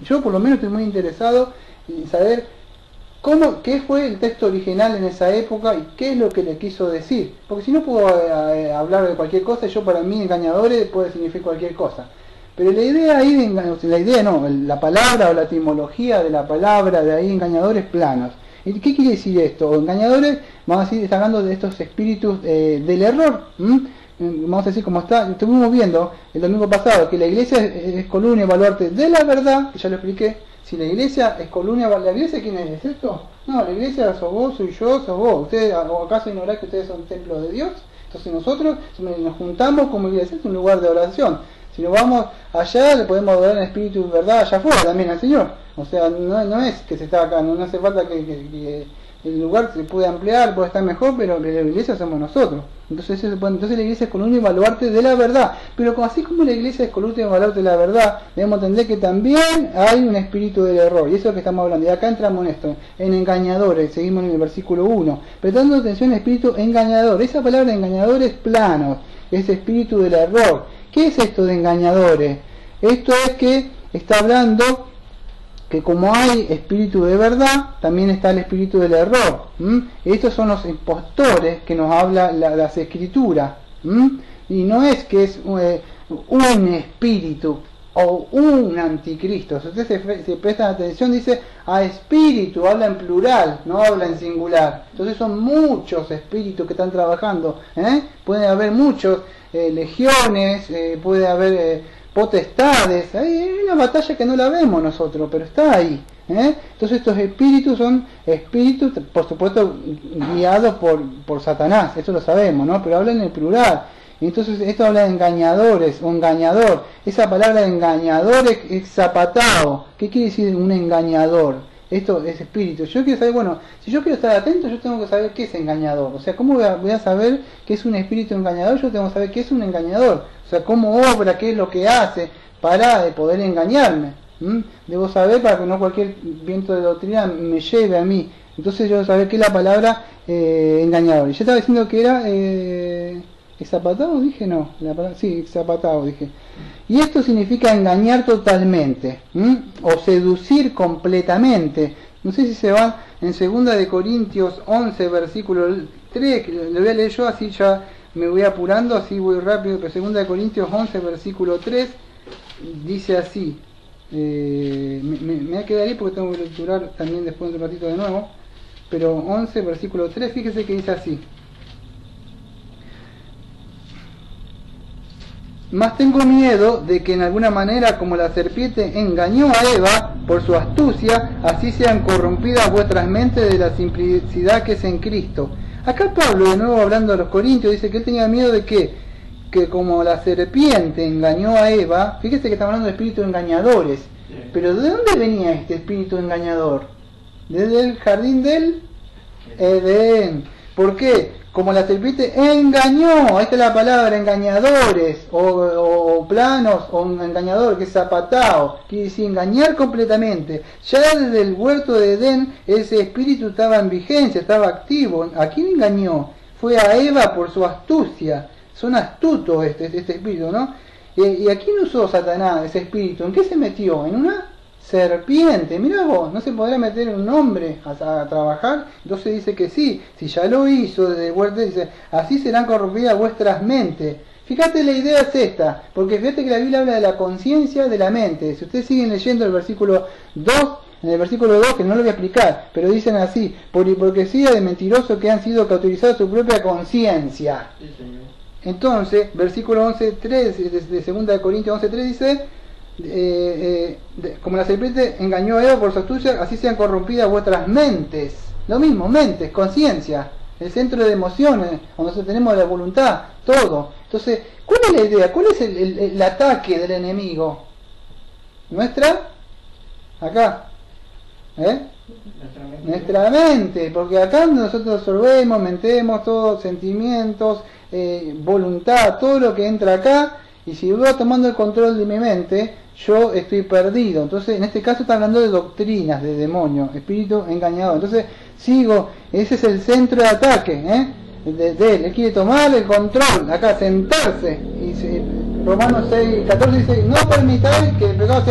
Yo por lo menos estoy muy interesado en saber qué fue el texto original en esa época y qué es lo que le quiso decir. Porque si no puedo hablar de cualquier cosa, para mí engañadores puede significar cualquier cosa. Pero la idea ahí, la palabra o la etimología de la palabra de ahí, engañadores planos. ¿Y qué quiere decir esto? Engañadores, vamos a decir, está hablando de estos espíritus del error. Vamos a decir, como estuvimos viendo el domingo pasado, que la iglesia es columna y baluarte de la verdad, que ya lo expliqué. Si la iglesia es columna, ¿la iglesia quién es? ¿Es esto? No, la iglesia sos vos, soy yo, sos vos. ¿Ustedes acaso ignoran que ustedes son templos de Dios? Entonces nosotros nos juntamos como iglesia, es un lugar de oración. Si nos vamos allá, le podemos adorar en espíritu y verdad allá afuera también al Señor. O sea, no es que se está acá, no hace falta que el lugar se puede ampliar, puede estar mejor, pero la iglesia somos nosotros. Entonces la iglesia es columna y baluarte de la verdad. Pero así como la iglesia es columna y baluarte de la verdad, debemos entender que también hay un espíritu del error. Y eso es lo que estamos hablando. Y acá entramos en esto, en engañadores. Seguimos en el versículo 1. Prestando atención al espíritu engañador. Esa palabra engañador es plano, es espíritu del error. ¿Qué es esto de engañadores? Esto es que está hablando que como hay espíritu de verdad, también está el espíritu del error. Estos son los impostores que nos habla las escrituras. Y no es que es un espíritu o un anticristo. Si ustedes se prestan atención, dice a espíritu, habla en plural, no habla en singular. Entonces son muchos espíritus que están trabajando. Puede haber muchos legiones, puede haber potestades. Hay una batalla que no la vemos nosotros, pero está ahí. Entonces estos espíritus son espíritus, por supuesto, guiados por Satanás, eso lo sabemos, ¿no? Pero habla en el plural. Entonces esto habla de engañadores o engañador. Esa palabra de engañador es zapatao. ¿Qué quiere decir un engañador? Esto es espíritu. Yo quiero saber, si yo quiero estar atento, yo tengo que saber qué es engañador. O sea, ¿cómo voy a saber qué es un espíritu engañador? Yo tengo que saber qué es un engañador. O sea, cómo obra, qué es lo que hace para poder engañarme. Debo saber para que no cualquier viento de doctrina me lleve a mí. Entonces yo debo saber qué es la palabra engañador. Y yo estaba diciendo que era... ¿zapatado? Dije no. Sí, zapatado dije. Y esto significa engañar totalmente, o seducir completamente. No sé si se van en 2 Corintios 11, versículo 3, lo voy a leer yo, así ya me voy apurando, así voy rápido, pero 2 Corintios 11, versículo 3, dice así, me voy a quedar ahí porque tengo que lecturar también después de un ratito de nuevo, pero 11, versículo 3, fíjese que dice así. Mas tengo miedo de que en alguna manera, como la serpiente engañó a Eva por su astucia, así sean corrompidas vuestras mentes de la simplicidad que es en Cristo. Acá Pablo, de nuevo hablando a los Corintios, dice que él tenía miedo de que como la serpiente engañó a Eva, fíjese que está hablando de espíritus engañadores, pero ¿de dónde venía este espíritu engañador? Desde el jardín del Edén. ¿Por qué? Como la serpiente engañó, esta es la palabra, engañadores, o planos, o un engañador, que es zapatao, quiere decir engañar completamente. Ya desde el huerto de Edén, ese espíritu estaba en vigencia, estaba activo. ¿A quién engañó? Fue a Eva por su astucia. Son astutos este espíritu, ¿no? ¿Y a quién usó Satanás ese espíritu? ¿En qué se metió? En una serpiente. Mirá vos, ¿no se podrá meter un hombre a trabajar? Entonces dice que sí, si ya lo hizo desde el huerto, dice, así serán corrompidas vuestras mentes. Fíjate, la idea es esta, porque fíjate que la Biblia habla de la conciencia de la mente. Si ustedes siguen leyendo el versículo 2, en el versículo 2, que no lo voy a explicar, pero dicen así, por hipocresía de mentirosos que han sido cauterizados su propia conciencia. Sí, señor. Entonces, versículo 11.3 de 2 Corintios 11.3 dice, como la serpiente engañó a Eva por su astucia, así sean corrompidas vuestras mentes. Lo mismo, mentes, conciencia, el centro de emociones, donde nosotros tenemos la voluntad, todo. Entonces, ¿cuál es la idea? ¿Cuál es el ataque del enemigo? ¿Nuestra? Acá. Nuestra mente, porque acá nosotros absorbemos, mentemos, todos sentimientos, voluntad, todo lo que entra acá, y si voy tomando el control de mi mente, yo estoy perdido. Entonces, en este caso está hablando de doctrinas, de demonio, espíritu engañador. Entonces, sigo, ese es el centro de ataque, de él. Él quiere tomar el control, acá, sentarse. Y Romanos 6:14 dice, no permitáis que el pecado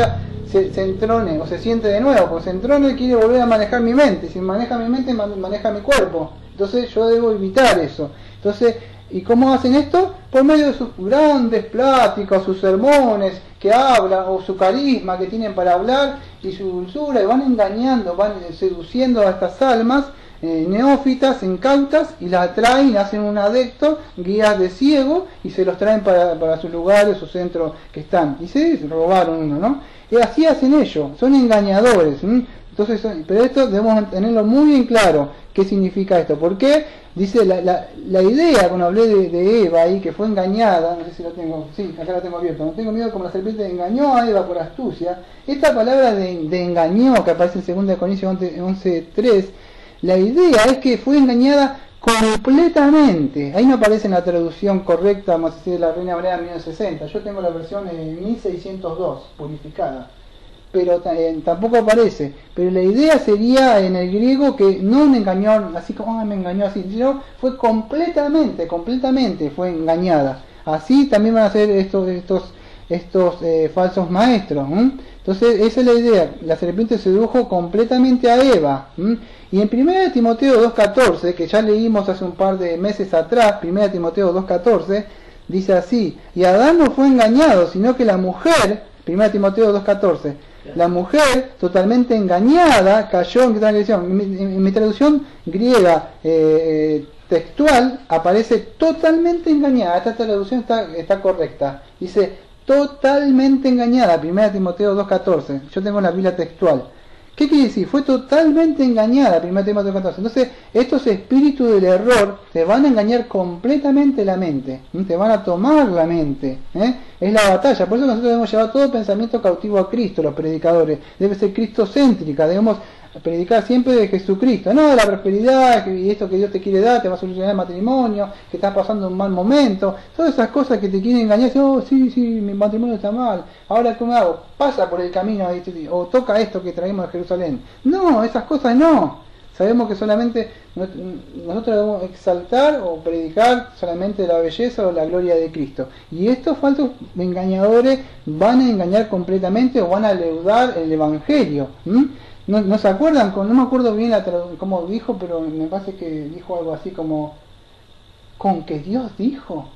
se entrone o se siente de nuevo, porque se entrone quiere volver a manejar mi mente. Si maneja mi mente, maneja mi cuerpo. Entonces, yo debo evitar eso. Entonces, ¿y cómo hacen esto? Por medio de sus grandes pláticas, sus sermones que hablan, o su carisma que tienen para hablar, y su dulzura, y van engañando, van seduciendo a estas almas neófitas, incautas, y las atraen, hacen un adepto, guías de ciego, y se los traen para sus lugares, sus centros que están. Y se robaron uno, ¿no? Y así hacen ellos, son engañadores. Entonces, pero esto debemos tenerlo muy bien claro, qué significa esto. ¿Por qué? Dice la idea, cuando hablé de Eva ahí, que fue engañada, no sé si lo tengo, sí, acá lo tengo abierto, no tengo miedo como la serpiente engañó a Eva por astucia. Esta palabra de engañó, que aparece en 2 Corintios 11.3, la idea es que fue engañada completamente. Ahí no aparece en la traducción correcta, vamos a decir, de la Reina Valera 1960. Yo tengo la versión 1602, purificada, pero tampoco aparece. Pero la idea sería en el griego que no me engañó, así como me engañó así, sino fue completamente fue engañada. Así también van a ser estos falsos maestros. Entonces esa es la idea, la serpiente sedujo completamente a Eva. Y en 1 Timoteo 2.14, que ya leímos hace un par de meses atrás, 1 Timoteo 2.14, dice así, y Adán no fue engañado, sino que la mujer, 1 Timoteo 2.14, la mujer totalmente engañada cayó, ¿en qué traducción? En mi traducción griega textual aparece totalmente engañada. Esta traducción está correcta, dice totalmente engañada, 1 Timoteo 2.14, yo tengo la Biblia textual. ¿Qué quiere decir? Fue totalmente engañada, 1 Timoteo 2.14. Entonces, estos espíritus del error te van a engañar completamente la mente, te van a tomar la mente. Es la batalla, por eso nosotros debemos llevar todo pensamiento cautivo a Cristo, los predicadores. Debe ser cristocéntrica, debemos predicar siempre de Jesucristo, no de la prosperidad y esto que Dios te quiere dar, te va a solucionar el matrimonio, que estás pasando un mal momento, todas esas cosas que te quieren engañar. Oh, sí, mi matrimonio está mal, ahora ¿cómo hago? Pasa por el camino o toca esto que traemos de Jerusalén. No, esas cosas no. Sabemos que solamente nosotros debemos exaltar o predicar solamente la belleza o la gloria de Cristo. Y estos falsos engañadores van a engañar completamente o van a leudar el Evangelio. ¿No se acuerdan? No me acuerdo bien cómo dijo, pero me parece que dijo algo así como, ¿con que Dios dijo?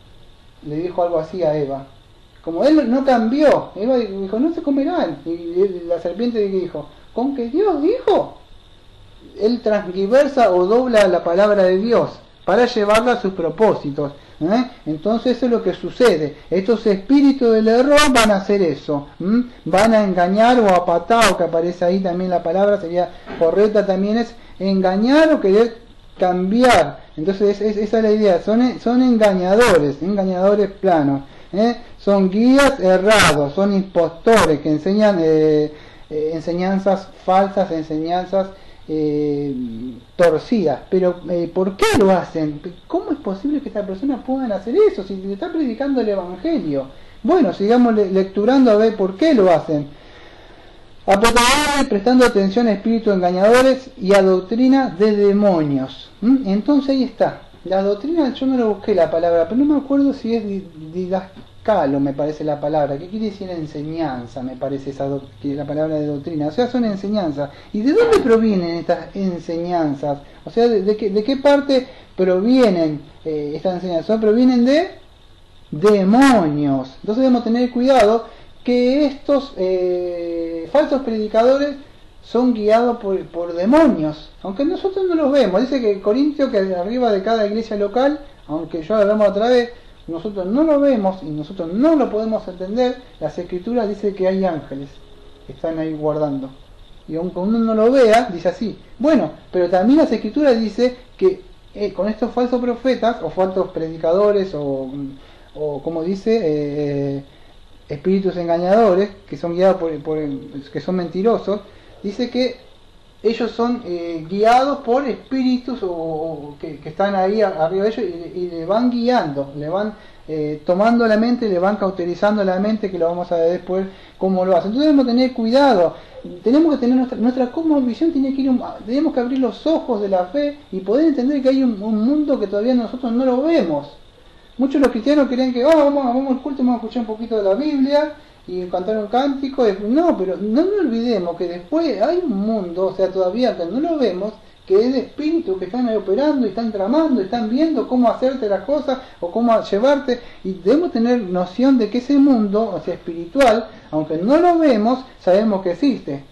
Le dijo algo así a Eva. Como él no cambió, Eva dijo, no se comerán. Y la serpiente dijo, ¿con que Dios dijo? Él transgiversa o dobla la palabra de Dios para llevarla a sus propósitos. Entonces eso es lo que sucede. Estos espíritus del error van a hacer eso. Van a engañar o apatao, que aparece ahí también la palabra, sería correcta también, es engañar o querer cambiar. Entonces esa es la idea, son engañadores planos, son guías errados, son impostores que enseñan enseñanzas falsas, enseñanzas torcidas. Pero ¿por qué lo hacen? ¿Cómo es posible que estas personas puedan hacer eso si se está predicando el Evangelio? Bueno, sigamos lecturando a ver por qué lo hacen. Apostadores prestando atención a espíritus engañadores y a doctrina de demonios. Entonces ahí está. La doctrina, yo no lo busqué la palabra, pero no me acuerdo si es didascalo, me parece la palabra. ¿Qué quiere decir enseñanza? Me parece la palabra de doctrina. O sea, son enseñanzas. ¿Y de dónde provienen estas enseñanzas? O sea, ¿de qué parte provienen estas enseñanzas? Provienen de demonios. Entonces debemos tener cuidado que estos falsos predicadores son guiados por demonios, aunque nosotros no los vemos. Dice que Corintio, que arriba de cada iglesia local, aunque yo lo hablamos otra vez, nosotros no lo vemos y nosotros no lo podemos entender. Las escrituras dicen que hay ángeles que están ahí guardando, y aunque uno no lo vea, dice así. Bueno, pero también las escrituras dicen que con estos falsos profetas o falsos predicadores o como dice espíritus engañadores que son guiados que son mentirosos, dice que ellos son guiados por espíritus que están ahí arriba de ellos y le van guiando, le van tomando la mente, le van cauterizando la mente, que lo vamos a ver después cómo lo hacen. Entonces debemos tener cuidado, tenemos que tener nuestra cosmovisión, tenemos que abrir los ojos de la fe y poder entender que hay un mundo que todavía nosotros no lo vemos. Muchos de los cristianos creen que vamos al culto, vamos a escuchar un poquito de la Biblia y cantar un cántico. No, pero no nos olvidemos que después hay un mundo, o sea, todavía que no lo vemos, que es de espíritus que están ahí operando y están tramando, están viendo cómo hacerte las cosas o cómo llevarte, y debemos tener noción de que ese mundo, o sea, espiritual, aunque no lo vemos, sabemos que existe.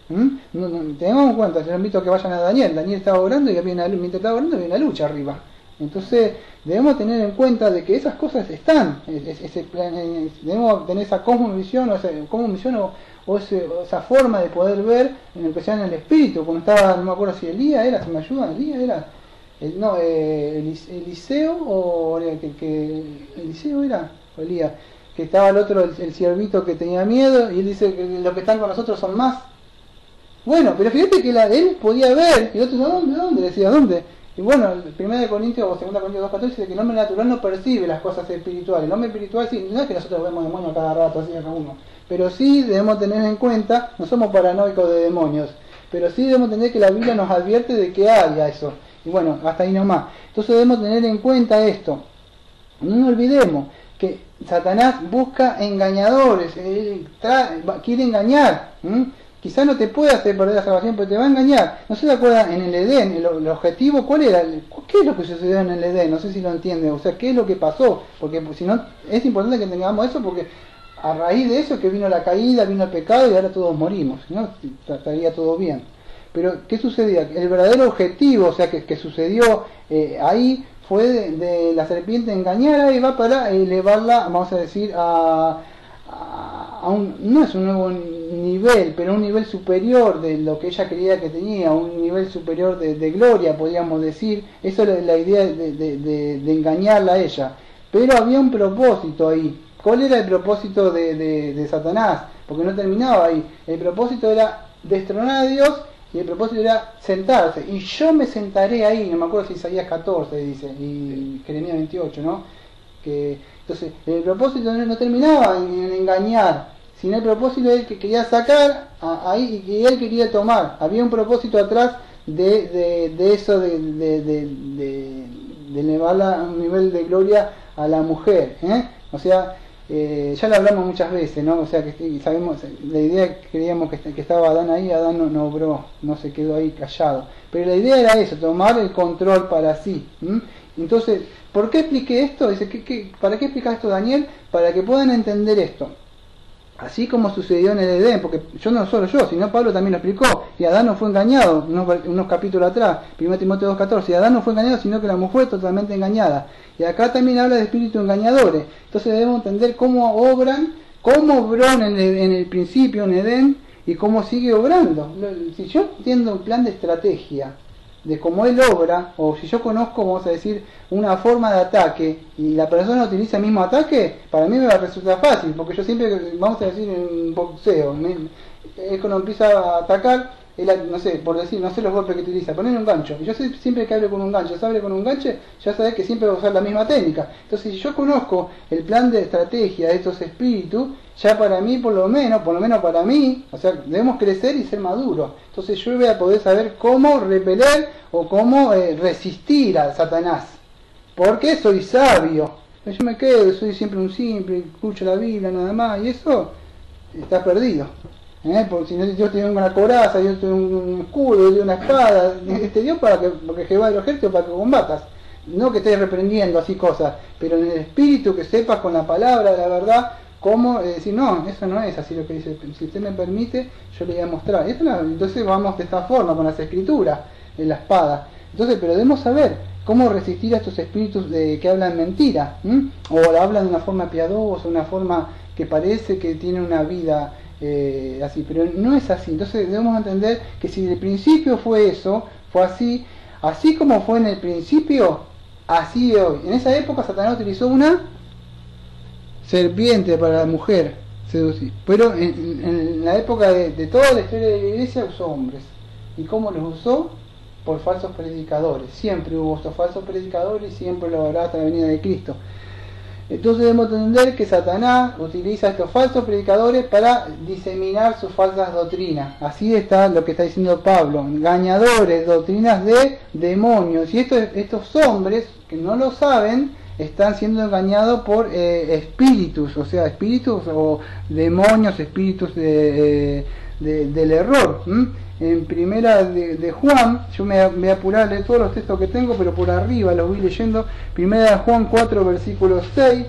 Tengamos en cuenta, yo les invito a que vayan a Daniel estaba orando y mientras estaba orando había una lucha arriba. Entonces debemos tener en cuenta de que esas cosas están, debemos tener esa cosmovisión o esa forma de poder ver, en especial en el espíritu. Cuando estaba, no me acuerdo si Elías era, si me ayudan, Elías era, Eliseo o Eliseo era, o Elías, que estaba el otro, el siervito que tenía miedo, y él dice que los que están con nosotros son más. Bueno, pero fíjate que él podía ver, y el otro, ¿dónde? Decía, ¿dónde? Y bueno, el 1 Corintios o 2 Corintios 2:14 dice que el hombre natural no percibe las cosas espirituales. El hombre espiritual sí, no es que nosotros vemos demonios cada rato, así cada uno. Pero sí debemos tener en cuenta, no somos paranoicos de demonios, pero sí debemos tener que la Biblia nos advierte de que haya eso. Y bueno, hasta ahí nomás. Entonces debemos tener en cuenta esto. No nos olvidemos que Satanás busca engañadores, quiere engañar. Quizás no te puede hacer perder la salvación, pero te va a engañar. ¿No se acuerdan en el Edén? El objetivo, ¿cuál era? ¿Qué es lo que sucedió en el Edén? No sé si lo entienden. O sea, ¿qué es lo que pasó? Porque si no, es importante que tengamos eso, porque a raíz de eso que vino la caída, vino el pecado y ahora todos morimos. ¿No? Estaría todo bien. Pero, ¿qué sucedía? El verdadero objetivo, o sea, que sucedió ahí, fue de la serpiente engañar a Eva para elevarla, vamos a decir, no es un nuevo nivel, pero un nivel superior de lo que ella creía que tenía, un nivel superior de gloria, podríamos decir. Eso es la idea de engañarla a ella. Pero había un propósito ahí. ¿Cuál era el propósito de Satanás? Porque no terminaba ahí. El propósito era destronar a Dios y el propósito era sentarse. Y yo me sentaré ahí, no me acuerdo si Isaías 14 dice, y Jeremías 28, ¿no? Entonces, el propósito no terminaba en engañar, sino el propósito es que quería sacar ahí y él quería tomar. Había un propósito atrás de eso, de elevarla a un nivel de gloria a la mujer. O sea, ya lo hablamos muchas veces, ¿no? O sea, que sabemos, la idea creíamos que estaba Adán ahí, Adán no obró, no se quedó ahí callado. Pero la idea era eso, tomar el control para sí. Entonces, ¿por qué expliqué esto? Dice, ¿para qué explica esto Daniel? Para que puedan entender esto. Así como sucedió en el Edén, porque no solo yo, sino Pablo también lo explicó, y Adán no fue engañado, unos capítulos atrás, 1 Timoteo 2:14, y Adán no fue engañado, sino que la mujer fue totalmente engañada. Y acá también habla de espíritus engañadores. Entonces debemos entender cómo obran, cómo obró en el principio en Edén, y cómo sigue obrando. Si yo entiendo un plan de estrategia, de cómo él obra, o si yo conozco, vamos a decir, una forma de ataque y la persona utiliza el mismo ataque, para mí me va a resultar fácil, porque yo siempre, vamos a decir en boxeo, es cuando empieza a atacar, no sé, por decir, no sé los golpes que utiliza, poner un gancho, y yo sé, siempre que hable con un gancho, sabe con un gancho, ya sabes que siempre va a usar la misma técnica. Entonces, si yo conozco el plan de estrategia de estos espíritus, ya para mí, por lo menos para mí, o sea, debemos crecer y ser maduros. Entonces yo voy a poder saber cómo repeler o cómo resistir a Satanás, porque soy sabio. Yo me quedo, soy siempre un simple, escucho la Biblia nada más, y eso está perdido. Porque si no, yo tengo una coraza, yo tengo un escudo, yo tengo una espada, Dios porque Jehová de los ejércitos para que combatas, no que estés reprendiendo así cosas, pero en el espíritu que sepas con la palabra de la verdad cómo decir, no, eso no es así lo que dice, si usted me permite, yo le voy a mostrar. Entonces vamos de esta forma, con las escrituras, en la espada. Entonces, pero debemos saber cómo resistir a estos espíritus que hablan mentira, o hablan de una forma piadosa, una forma que parece que tiene una vida así, pero no es así. Entonces debemos entender que si el principio fue eso, fue así como fue en el principio, así hoy. En esa época Satanás utilizó una serpiente para la mujer seducir, pero en la época de toda la historia de la iglesia usó hombres. ¿Y cómo los usó? Por falsos predicadores. Siempre hubo estos falsos predicadores y siempre lo habrá hasta la venida de Cristo. Entonces debemos entender que Satanás utiliza estos falsos predicadores para diseminar sus falsas doctrinas. Así está lo que está diciendo Pablo, engañadores, doctrinas de demonios. Y estos hombres que no lo saben están siendo engañados por espíritus, o sea, espíritus o demonios, espíritus del error. En primera de Juan, yo me voy a apurar a leer todos los textos que tengo, pero por arriba los voy leyendo. Primera de Juan 4, versículo 6.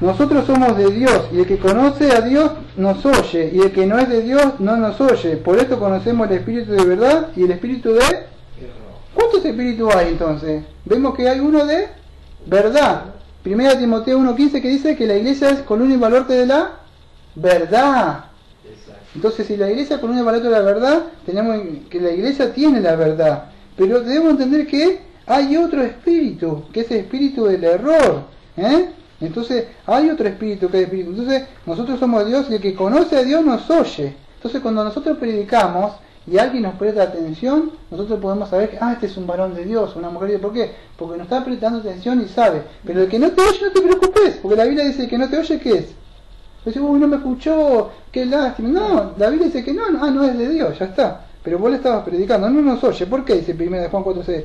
Nosotros somos de Dios, y el que conoce a Dios nos oye, y el que no es de Dios no nos oye. Por esto conocemos el espíritu de verdad y el espíritu de... ¿Cuántos espíritus hay entonces? Vemos que hay uno de verdad. Primera Timoteo 1:15 que dice que la iglesia es columna y baluarte de la verdad. Entonces, si la iglesia es columna y baluarte de la verdad, tenemos que la iglesia tiene la verdad. Pero debemos entender que hay otro espíritu, que es el espíritu del error. Entonces, hay otro espíritu que es el espíritu. Entonces, nosotros somos Dios y el que conoce a Dios nos oye. Entonces, cuando nosotros predicamos y alguien nos presta atención, nosotros podemos saber que este es un varón de Dios, una mujer de Dios. ¿Por qué? Porque nos está prestando atención y sabe. Pero el que no te oye, no te preocupes, porque la Biblia dice que el que no te oye, ¿qué es? Dice, uy, no me escuchó, qué lástima. No, la Biblia dice que no es de Dios, ya está. Pero vos le estabas predicando, no nos oye. ¿Por qué? Dice 1 de Juan 4:6.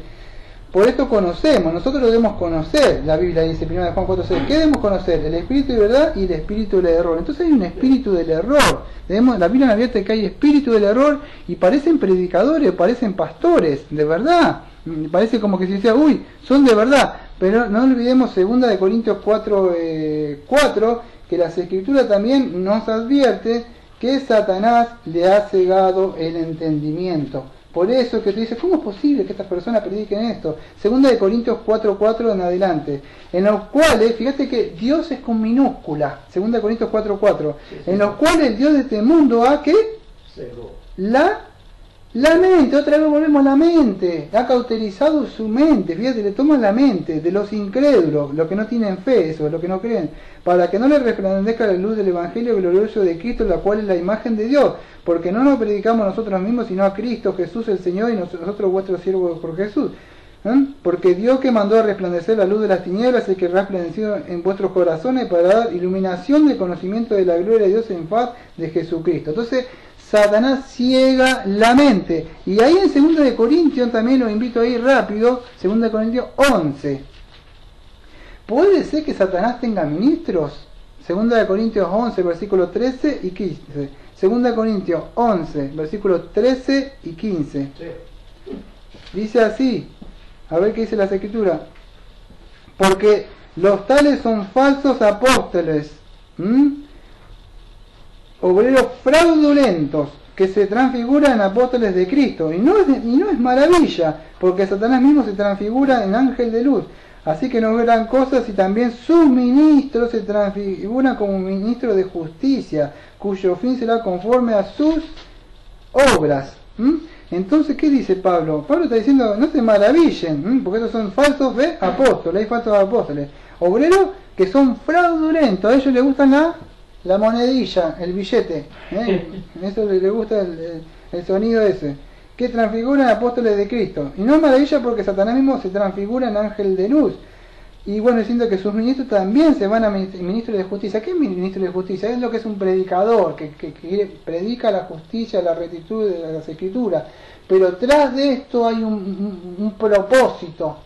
Por esto conocemos, nosotros lo debemos conocer. La Biblia dice 1 de Juan 4:6. ¿Qué debemos conocer? El espíritu de verdad y el espíritu del error. Entonces hay un espíritu del error. La Biblia nos advierte que hay espíritu del error y parecen predicadores, parecen pastores, de verdad. Parece como que se decía, uy, son de verdad. Pero no olvidemos 2 de Corintios 4:4, que las escrituras también nos advierte que Satanás le ha cegado el entendimiento. Por eso que te dice, ¿cómo es posible que estas personas prediquen esto? 2 de Corintios 4:4 en adelante, en los cuales, fíjate que Dios es con minúscula, 2 de Corintios 4:4, en los cuales el Dios de este mundo ha que la mente, otra vez volvemos a la mente, ha cauterizado su mente, fíjate, le toman la mente de los incrédulos, los que no tienen fe, eso, los que no creen, para que no les resplandezca la luz del Evangelio glorioso de Cristo, la cual es la imagen de Dios, porque no nos predicamos nosotros mismos, sino a Cristo Jesús el Señor y nosotros vuestros siervos por Jesús. Porque Dios que mandó a resplandecer la luz de las tinieblas, el que resplandeció en vuestros corazones para dar iluminación del conocimiento de la gloria de Dios en faz de Jesucristo. Entonces, Satanás ciega la mente. Y ahí en 2 de Corintios, también lo invito a ir rápido, 2 de Corintios 11. ¿Puede ser que Satanás tenga ministros? 2 de Corintios 11, versículos 13 y 15. 2 de Corintios 11, versículos 13 y 15. Dice así, a ver qué dice las escrituras. Porque los tales son falsos apóstoles, obreros fraudulentos, que se transfiguran en apóstoles de Cristo. Y no es maravilla, porque Satanás mismo se transfigura en ángel de luz. Así que no verán cosas, y también sus ministros se transfiguran como ministros de justicia, cuyo fin será conforme a sus obras. Entonces, ¿qué dice Pablo? Pablo está diciendo, no se maravillen, porque estos son falsos apóstoles, hay falsos apóstoles. Obreros que son fraudulentos, a ellos les gusta la monedilla, el billete, eso les gusta el sonido ese, que transfiguran apóstoles de Cristo. Y no es maravilla porque Satanás mismo se transfigura en ángel de luz. Y bueno, diciendo que sus ministros también se van a ministros de justicia. ¿Qué es ministro de justicia? Es lo que es un predicador, que predica la justicia, la rectitud de las escrituras. Pero tras de esto hay un propósito.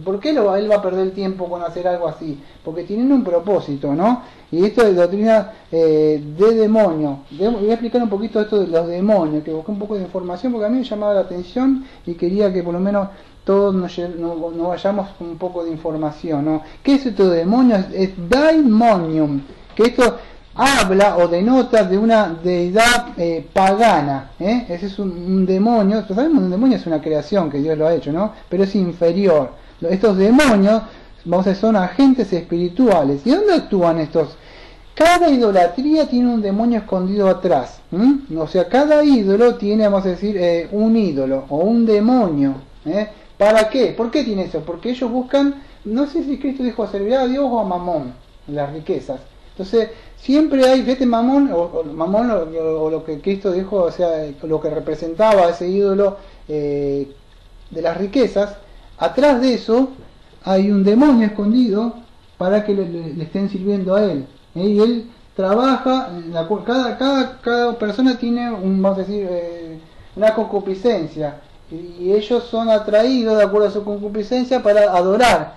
¿Por qué él va a perder el tiempo con hacer algo así? Porque tienen un propósito, ¿no? Y esto es doctrina de demonio. Voy a explicar un poquito esto de los demonios, que busqué un poco de información porque a mí me llamaba la atención y quería que por lo menos todos nos vayamos con un poco de información, ¿no? ¿Qué es esto de demonios? Es daimonium, que esto habla o denota de una deidad pagana, ese es un demonio. Sabemos que un demonio es una creación que Dios lo ha hecho, ¿no? Pero es inferior. Estos demonios, vamos a decir, son agentes espirituales. ¿Y dónde actúan estos? Cada idolatría tiene un demonio escondido atrás, o sea, cada ídolo tiene, vamos a decir, un ídolo o un demonio, ¿para qué? ¿Por qué tiene eso? Porque ellos buscan, no sé si Cristo dijo servir a Dios o a Mamón, las riquezas. Entonces, siempre hay, fíjate, Mamón, o lo que Cristo dijo, o sea, lo que representaba ese ídolo de las riquezas, atrás de eso hay un demonio escondido para que le estén sirviendo a él. Y él trabaja, cada persona tiene, vamos a decir, una concupiscencia. Y ellos son atraídos de acuerdo a su concupiscencia para adorar.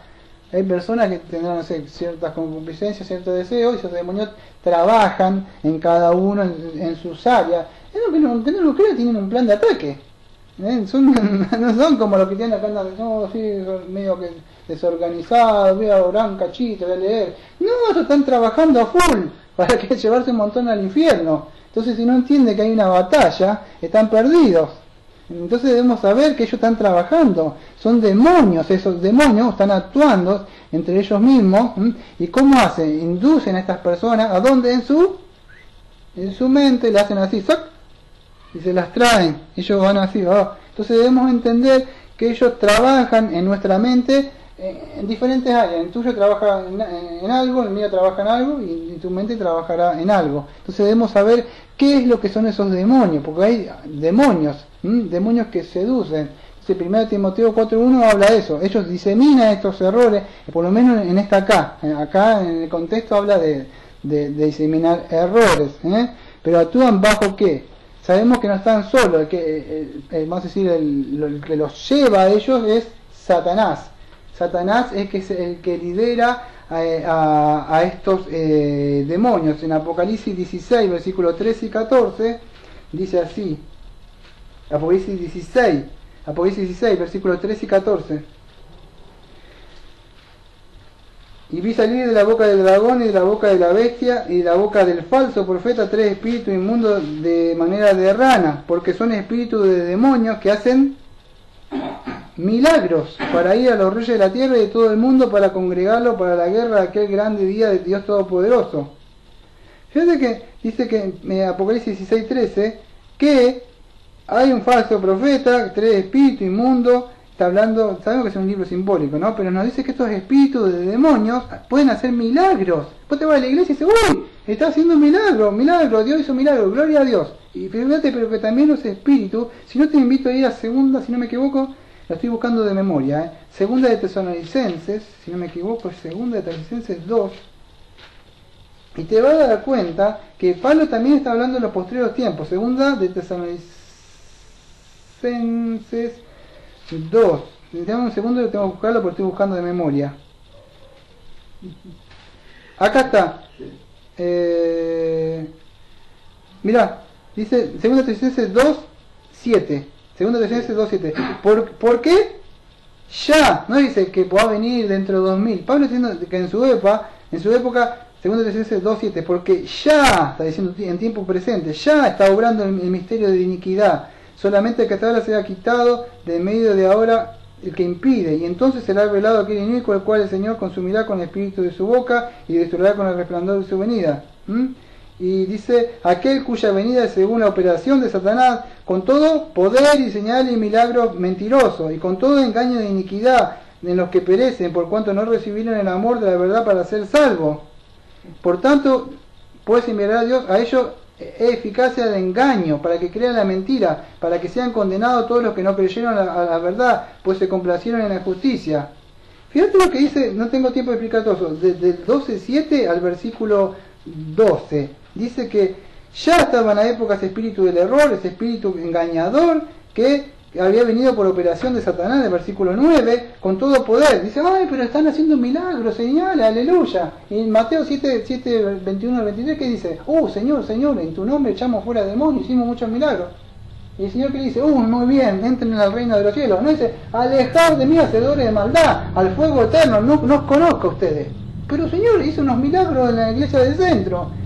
Hay personas que tendrán, no sé, ciertas concupiscencias, ciertos deseos, y esos demonios trabajan en cada uno en sus áreas. Es lo que no creo, tienen un plan de ataque. No son como los que tienen acá, no, así, medio que desorganizados, voy a orar un cachito, voy a leer. No, ellos están trabajando a full para que llevarse un montón al infierno. Entonces, si no entiende que hay una batalla, están perdidos. Entonces debemos saber que ellos están trabajando, son demonios, esos demonios están actuando entre ellos mismos. ¿Y cómo hacen? Inducen a estas personas, ¿a dónde? En su mente, le hacen así, ¡sac! Y se las traen, ellos van así. Entonces debemos entender que ellos trabajan en nuestra mente en diferentes áreas. El tuyo trabaja en algo, el mío trabaja en algo y tu mente trabajará en algo. Entonces debemos saber qué es lo que son esos demonios, porque hay demonios, demonios que seducen. Entonces 1 Timoteo 4.1 habla de eso. Ellos diseminan estos errores, por lo menos en esta acá en el contexto habla de diseminar errores, pero actúan bajo qué. Sabemos que no están solos, vamos a decir, el que los lleva a ellos es Satanás. Satanás es el que lidera a estos demonios. En Apocalipsis 16, versículos 13 y 14, dice así. Apocalipsis 16, versículos 13 y 14. Y vi salir de la boca del dragón y de la boca de la bestia y de la boca del falso profeta 3 espíritus inmundos de manera de rana, porque son espíritus de demonios que hacen milagros para ir a los reyes de la tierra y de todo el mundo para congregarlo para la guerra de aquel grande día de Dios Todopoderoso. Fíjate que dice que en Apocalipsis 16:13 que hay un falso profeta, 3 espíritus inmundos. Está hablando, sabemos que es un libro simbólico, ¿no? Pero nos dice que estos espíritus de demonios pueden hacer milagros. Vos te vas a la iglesia y dices, ¡uy! Está haciendo milagro, Dios hizo milagro, gloria a Dios. Y fíjate, pero que también los espíritus, si no te invito a ir a segunda, si no me equivoco, lo estoy buscando de memoria, segunda de Tesalonicenses, si no me equivoco, es segunda de Tesalonicenses 2, y te vas a dar cuenta que Pablo también está hablando de los posteriores tiempos, segunda de Tesalonicenses 2. Dame un segundo, tengo que buscarlo porque estoy buscando de memoria. Acá está. Mirá, dice 2 Tesalonicenses 2:7. 2 Tesalonicenses 2:7. ¿Por qué? Ya, no dice que va a venir dentro de 2000. Pablo está diciendo que en su época 2 Tesalonicenses 2:7, porque ya, está diciendo en tiempo presente, ya está obrando el misterio de iniquidad. Solamente que hasta ahora se ha quitado de medio de ahora el que impide, y entonces será revelado aquel inicuo, el cual el Señor consumirá con el espíritu de su boca y destruirá con el resplandor de su venida. Y dice, aquel cuya venida es según la operación de Satanás, con todo poder y señal y milagros mentirosos, y con todo engaño de iniquidad en los que perecen, por cuanto no recibieron el amor de la verdad para ser salvos. Por tanto, puedes enviar a Dios a ellos eficacia de engaño, para que crean la mentira, para que sean condenados todos los que no creyeron a la verdad, pues se complacieron en la justicia. Fíjate lo que dice, no tengo tiempo de explicar todo eso, del 12:7 al versículo 12. Dice que ya estaba en la época ese espíritu del error, ese espíritu engañador que había venido por operación de Satanás, el versículo 9, con todo poder. Dice, ay, pero están haciendo milagros, señales, aleluya. Y en Mateo 7, 21 al 23, ¿qué dice? Señor, Señor, en tu nombre echamos fuera demonios, hicimos muchos milagros. Y el Señor que dice, muy bien, entren al reino de los cielos. No dice, alejaos de mí, hacedores de maldad, al fuego eterno, no os conozco a ustedes. Pero Señor hizo unos milagros en la iglesia del centro.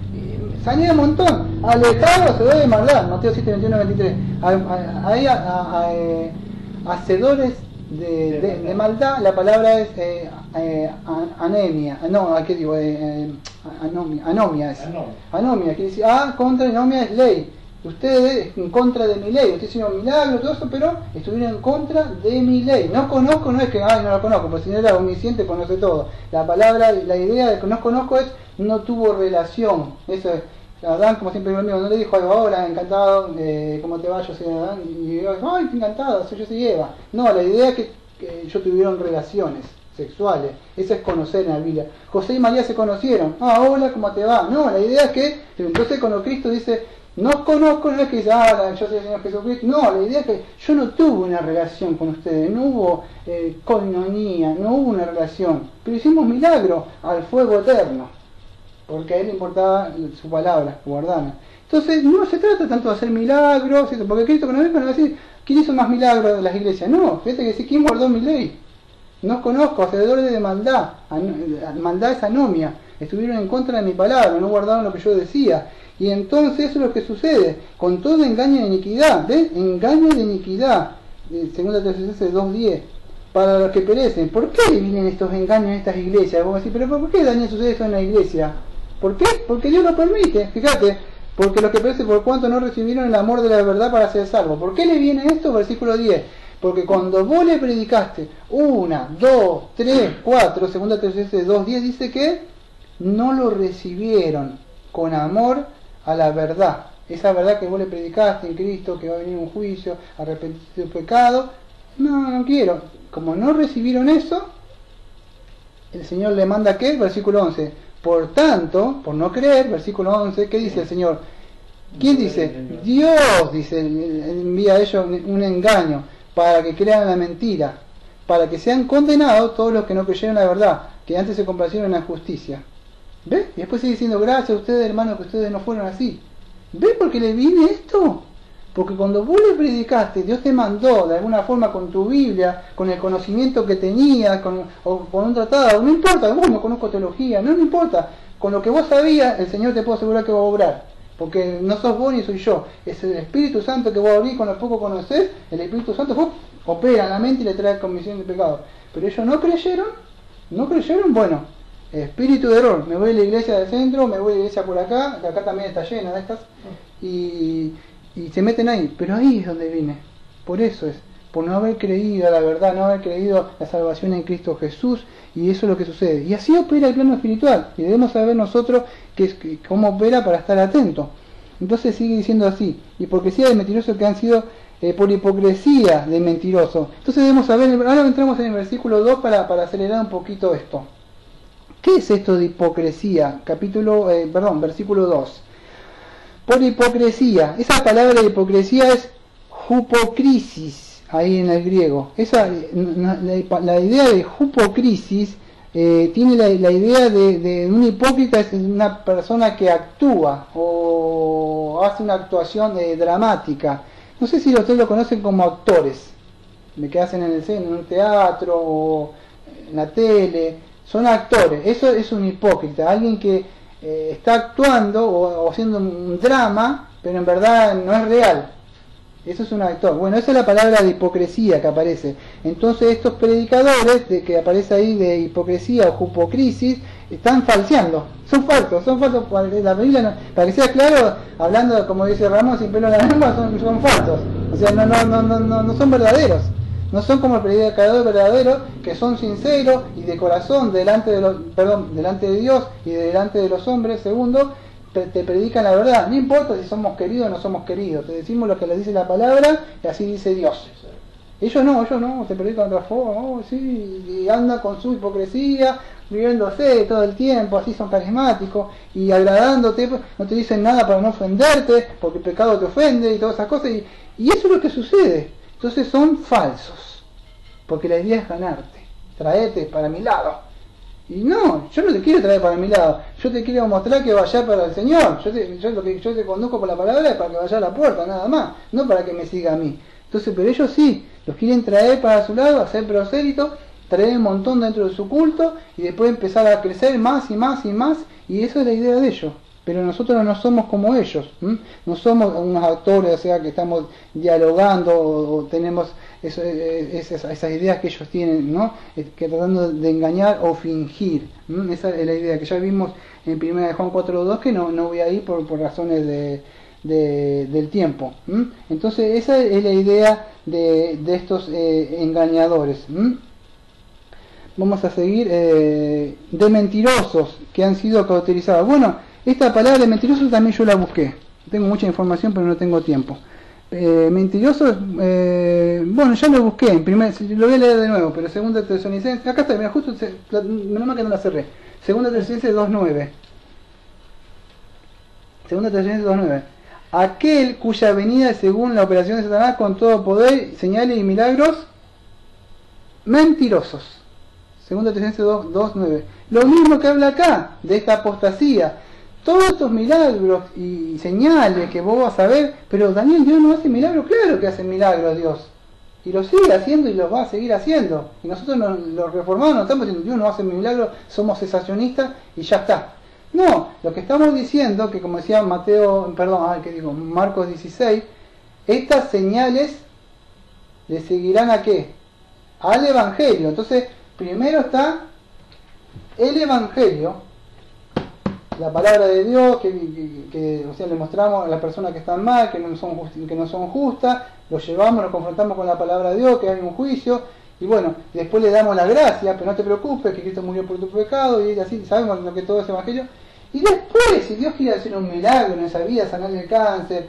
Sané un montón, alejados, hacedores de maldad, Mateo 7, 21, 23. Hay hacedores de maldad, la palabra es anemia, no, ¿qué digo? Anomia es. Anomia, quiere decir, contra anomia es ley. Ustedes en contra de mi ley, ustedes hicieron milagros, todo eso, pero estuvieron en contra de mi ley. No conozco, no es que, no la conozco, porque si no era omnisciente conoce todo. La palabra, la idea de que no conozco es, no tuvo relación. Eso es, Adán, como siempre digo, no le dijo algo, hola, encantado, ¿cómo te va? Yo soy Adán, y yo, ay, encantado, yo soy Eva. No, la idea es que ellos tuvieron relaciones sexuales, eso es conocer en la Biblia. José y María se conocieron, hola, ¿cómo te va? No, la idea es que, entonces cuando Cristo dice, no os conozco, no es que dice, yo soy el Señor Jesucristo. No, la idea es que yo no tuve una relación con ustedes, no hubo coinonía, no hubo una relación, pero hicimos milagro al fuego eterno, porque a él le importaba su palabra, guardarla. Entonces no se trata tanto de hacer milagros, porque Cristo cuando venga no va a decir, ¿quién hizo más milagros de las iglesias? No, fíjate que dice, ¿quién guardó mi ley? No os conozco, hacedores de maldad, maldad es anomia, estuvieron en contra de mi palabra, no guardaron lo que yo decía. Y entonces eso es lo que sucede, con todo engaño de iniquidad, ¿ves? Engaño de iniquidad, segunda Tesalonicenses 2:10, para los que perecen. ¿Por qué vienen estos engaños en estas iglesias? Vos decís, pero ¿por qué Daniel sucede esto en la iglesia? ¿Por qué? Porque Dios lo permite, fíjate, porque los que perecen por cuanto no recibieron el amor de la verdad para ser salvos. ¿Por qué le viene esto? Versículo 10. Porque cuando vos le predicaste 1, 2, 3, 4, segunda Tesalonicenses 2:10 dice que no lo recibieron con amor a la verdad, esa verdad que vos le predicaste en Cristo, que va a venir un juicio, arrepentirse de pecado. No quiero. Como no recibieron eso, el Señor le manda ¿qué? Versículo 11. Por tanto, por no creer, versículo 11, ¿qué dice el Señor? ¿Quién dice? Dios, dice, envía a ellos un engaño para que crean la mentira, para que sean condenados todos los que no creyeron la verdad, que antes se complacieron en la justicia. ¿Ves? Y después sigue diciendo, gracias a ustedes, hermanos, que ustedes no fueron así. ¿Ves por qué le viene esto? Porque cuando vos le predicaste, Dios te mandó de alguna forma con tu Biblia, con el conocimiento que tenías, o con un tratado, no importa, vos no conozco teología, no importa. Con lo que vos sabías, el Señor te puede asegurar que va a obrar. Porque no sos vos ni soy yo. Es el Espíritu Santo que vos abrís con lo poco conocés, el Espíritu Santo opera en la mente y le trae convicción de pecado. Pero ellos no creyeron, bueno. Espíritu de error, me voy a la iglesia del centro, me voy a la iglesia por acá, que acá también está llena de estas, y se meten ahí, pero ahí es donde viene, por eso es, por no haber creído a la verdad, no haber creído la salvación en Cristo Jesús, y eso es lo que sucede, y así opera el plano espiritual, y debemos saber nosotros cómo opera para estar atentos. Entonces sigue diciendo así, hipocresía de mentirosos que han sido por hipocresía de mentiroso. Entonces debemos saber, ahora entramos en el versículo 2 para acelerar un poquito esto. ¿Qué es esto de hipocresía? Versículo 2. Por hipocresía, esa palabra de hipocresía es hupocrisis, ahí en el griego. La idea de hupocrisis tiene la idea de un hipócrita, es una persona que actúa o hace una actuación dramática. No sé si ustedes lo conocen como actores, que hacen en el cine, en un teatro o en la tele. Son actores, eso es un hipócrita, alguien que está actuando o haciendo un drama, pero en verdad no es real. Eso es un actor. Bueno, esa es la palabra de hipocresía que aparece. Entonces estos predicadores que aparece ahí de hipocresía o hupocrisis, están falseando, son falsos, para que la Biblia para que sea claro, hablando como dice Ramón sin pelo en la lengua, son falsos, o sea, no son verdaderos, no son como el predicador verdadero, que son sinceros y de corazón delante de Dios y delante de los hombres. Segundo, te predican la verdad, no importa si somos queridos o no somos queridos, te decimos lo que les dice la palabra y así dice Dios. Ellos no, te predican de otra forma, sí, y andan con su hipocresía, riéndose todo el tiempo, así son carismáticos, y agradándote, no te dicen nada para no ofenderte, porque el pecado te ofende y todas esas cosas, y eso es lo que sucede. Entonces son falsos, porque la idea es ganarte, traerte para mi lado. Y no, yo no te quiero traer para mi lado, yo te quiero mostrar que vaya para el Señor, yo te conduzco por la palabra es para que vaya a la puerta, nada más, no para que me siga a mí. Entonces, pero ellos sí, los quieren traer para su lado, hacer prosélito, traer un montón dentro de su culto y después empezar a crecer más y más y más, y eso es la idea de ellos. Pero nosotros no somos como ellos, no somos unos actores, o sea, que estamos dialogando o tenemos esas ideas que ellos tienen, ¿no? Que tratando de engañar o fingir. Esa es la idea que ya vimos en 1 Juan 4:2, que no voy a ir por razones del tiempo. Entonces esa es la idea de estos engañadores. Vamos a seguir, de mentirosos que han sido cauterizados. Bueno, esta palabra de mentirosos también yo la busqué, tengo mucha información pero no tengo tiempo. Mentirosos, bueno, ya lo busqué, lo voy a leer de nuevo, pero segunda Tesalonicenses, acá está, mira, justo, menos mal que no la cerré, segunda Tesalonicenses 2:9. Segunda Tesalonicenses 2:9. Aquel cuya venida es según la operación de Satanás con todo poder, señales y milagros mentirosos. Segunda Tesalonicenses 2:9. Lo mismo que habla acá de esta apostasía. Todos estos milagros y señales que vos vas a ver, pero Daniel, Dios no hace milagros, claro que hace milagros Dios. Y lo sigue haciendo y lo va a seguir haciendo. Y nosotros los reformados no estamos diciendo Dios no hace milagros, somos cesacionistas y ya está. No, lo que estamos diciendo, que como decía Marcos 16, estas señales le seguirán ¿a qué? Al Evangelio. Entonces, primero está el Evangelio, la palabra de Dios, que o sea, le mostramos a las personas que están mal, que no son justas, los llevamos, los confrontamos con la palabra de Dios, que hay un juicio, y bueno, después le damos la gracia, pero no te preocupes, que Cristo murió por tu pecado, y así, sabemos lo que todo es Evangelio. Y después, si Dios quiere hacer un milagro en esa vida, sanar el cáncer,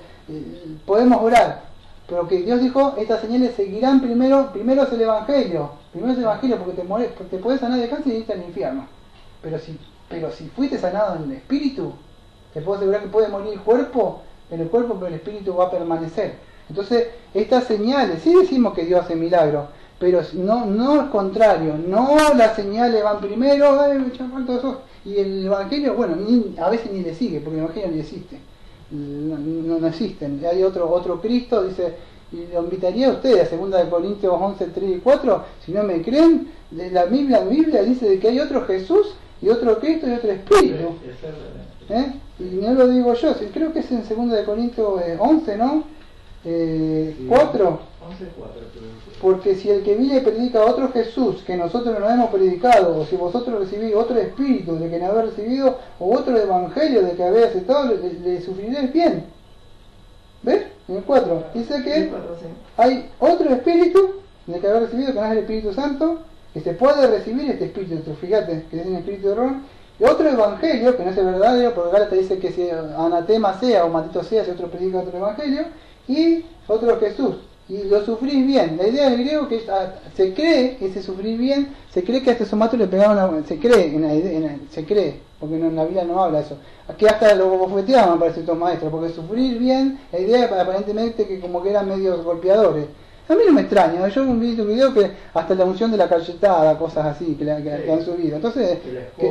podemos orar. Pero que Dios dijo, estas señales seguirán primero es el Evangelio, porque te puedes sanar de cáncer y irte al infierno. Pero si fuiste sanado en el espíritu, te puedo asegurar que puede morir el cuerpo, pero el espíritu va a permanecer. Entonces, estas señales, sí decimos que Dios hace milagros, pero no es contrario, no las señales van primero, y el Evangelio, bueno, a veces ni le sigue, porque el Evangelio ni existe, no existen. Hay otro Cristo, dice, y lo invitaría a ustedes a 2 Corintios 11, 3 y 4, si no me creen, la Biblia dice de que hay otro Jesús, y otro Cristo y otro Espíritu. Y no lo digo yo, creo que es en 2 Corintios 11, ¿no? 4. Porque si el que viene predica a otro Jesús que nosotros no hemos predicado, o si vosotros recibís otro Espíritu de que no habéis recibido, o otro Evangelio de que habéis aceptado, le sufriréis bien. ¿Ves? En el 4 dice que hay otro Espíritu de que habéis recibido, que no es el Espíritu Santo, que se puede recibir este espíritu, fíjate, que es un espíritu de error, y otro evangelio, que no es el verdadero, porque Gálatas dice que si anatema sea o maldito sea, si otro predica otro evangelio, y otro Jesús, y lo sufrís bien. La idea del griego que se cree que ese sufrir bien, se cree que a este somato le pegaban se cree, porque en la Biblia no habla eso, que hasta lo bofeteaban para estos maestros, porque sufrir bien, la idea aparentemente que como que eran medios golpeadores. A mí no me extraña, yo vi un video que hasta la unción de la cachetada, cosas así que han subido. Entonces, que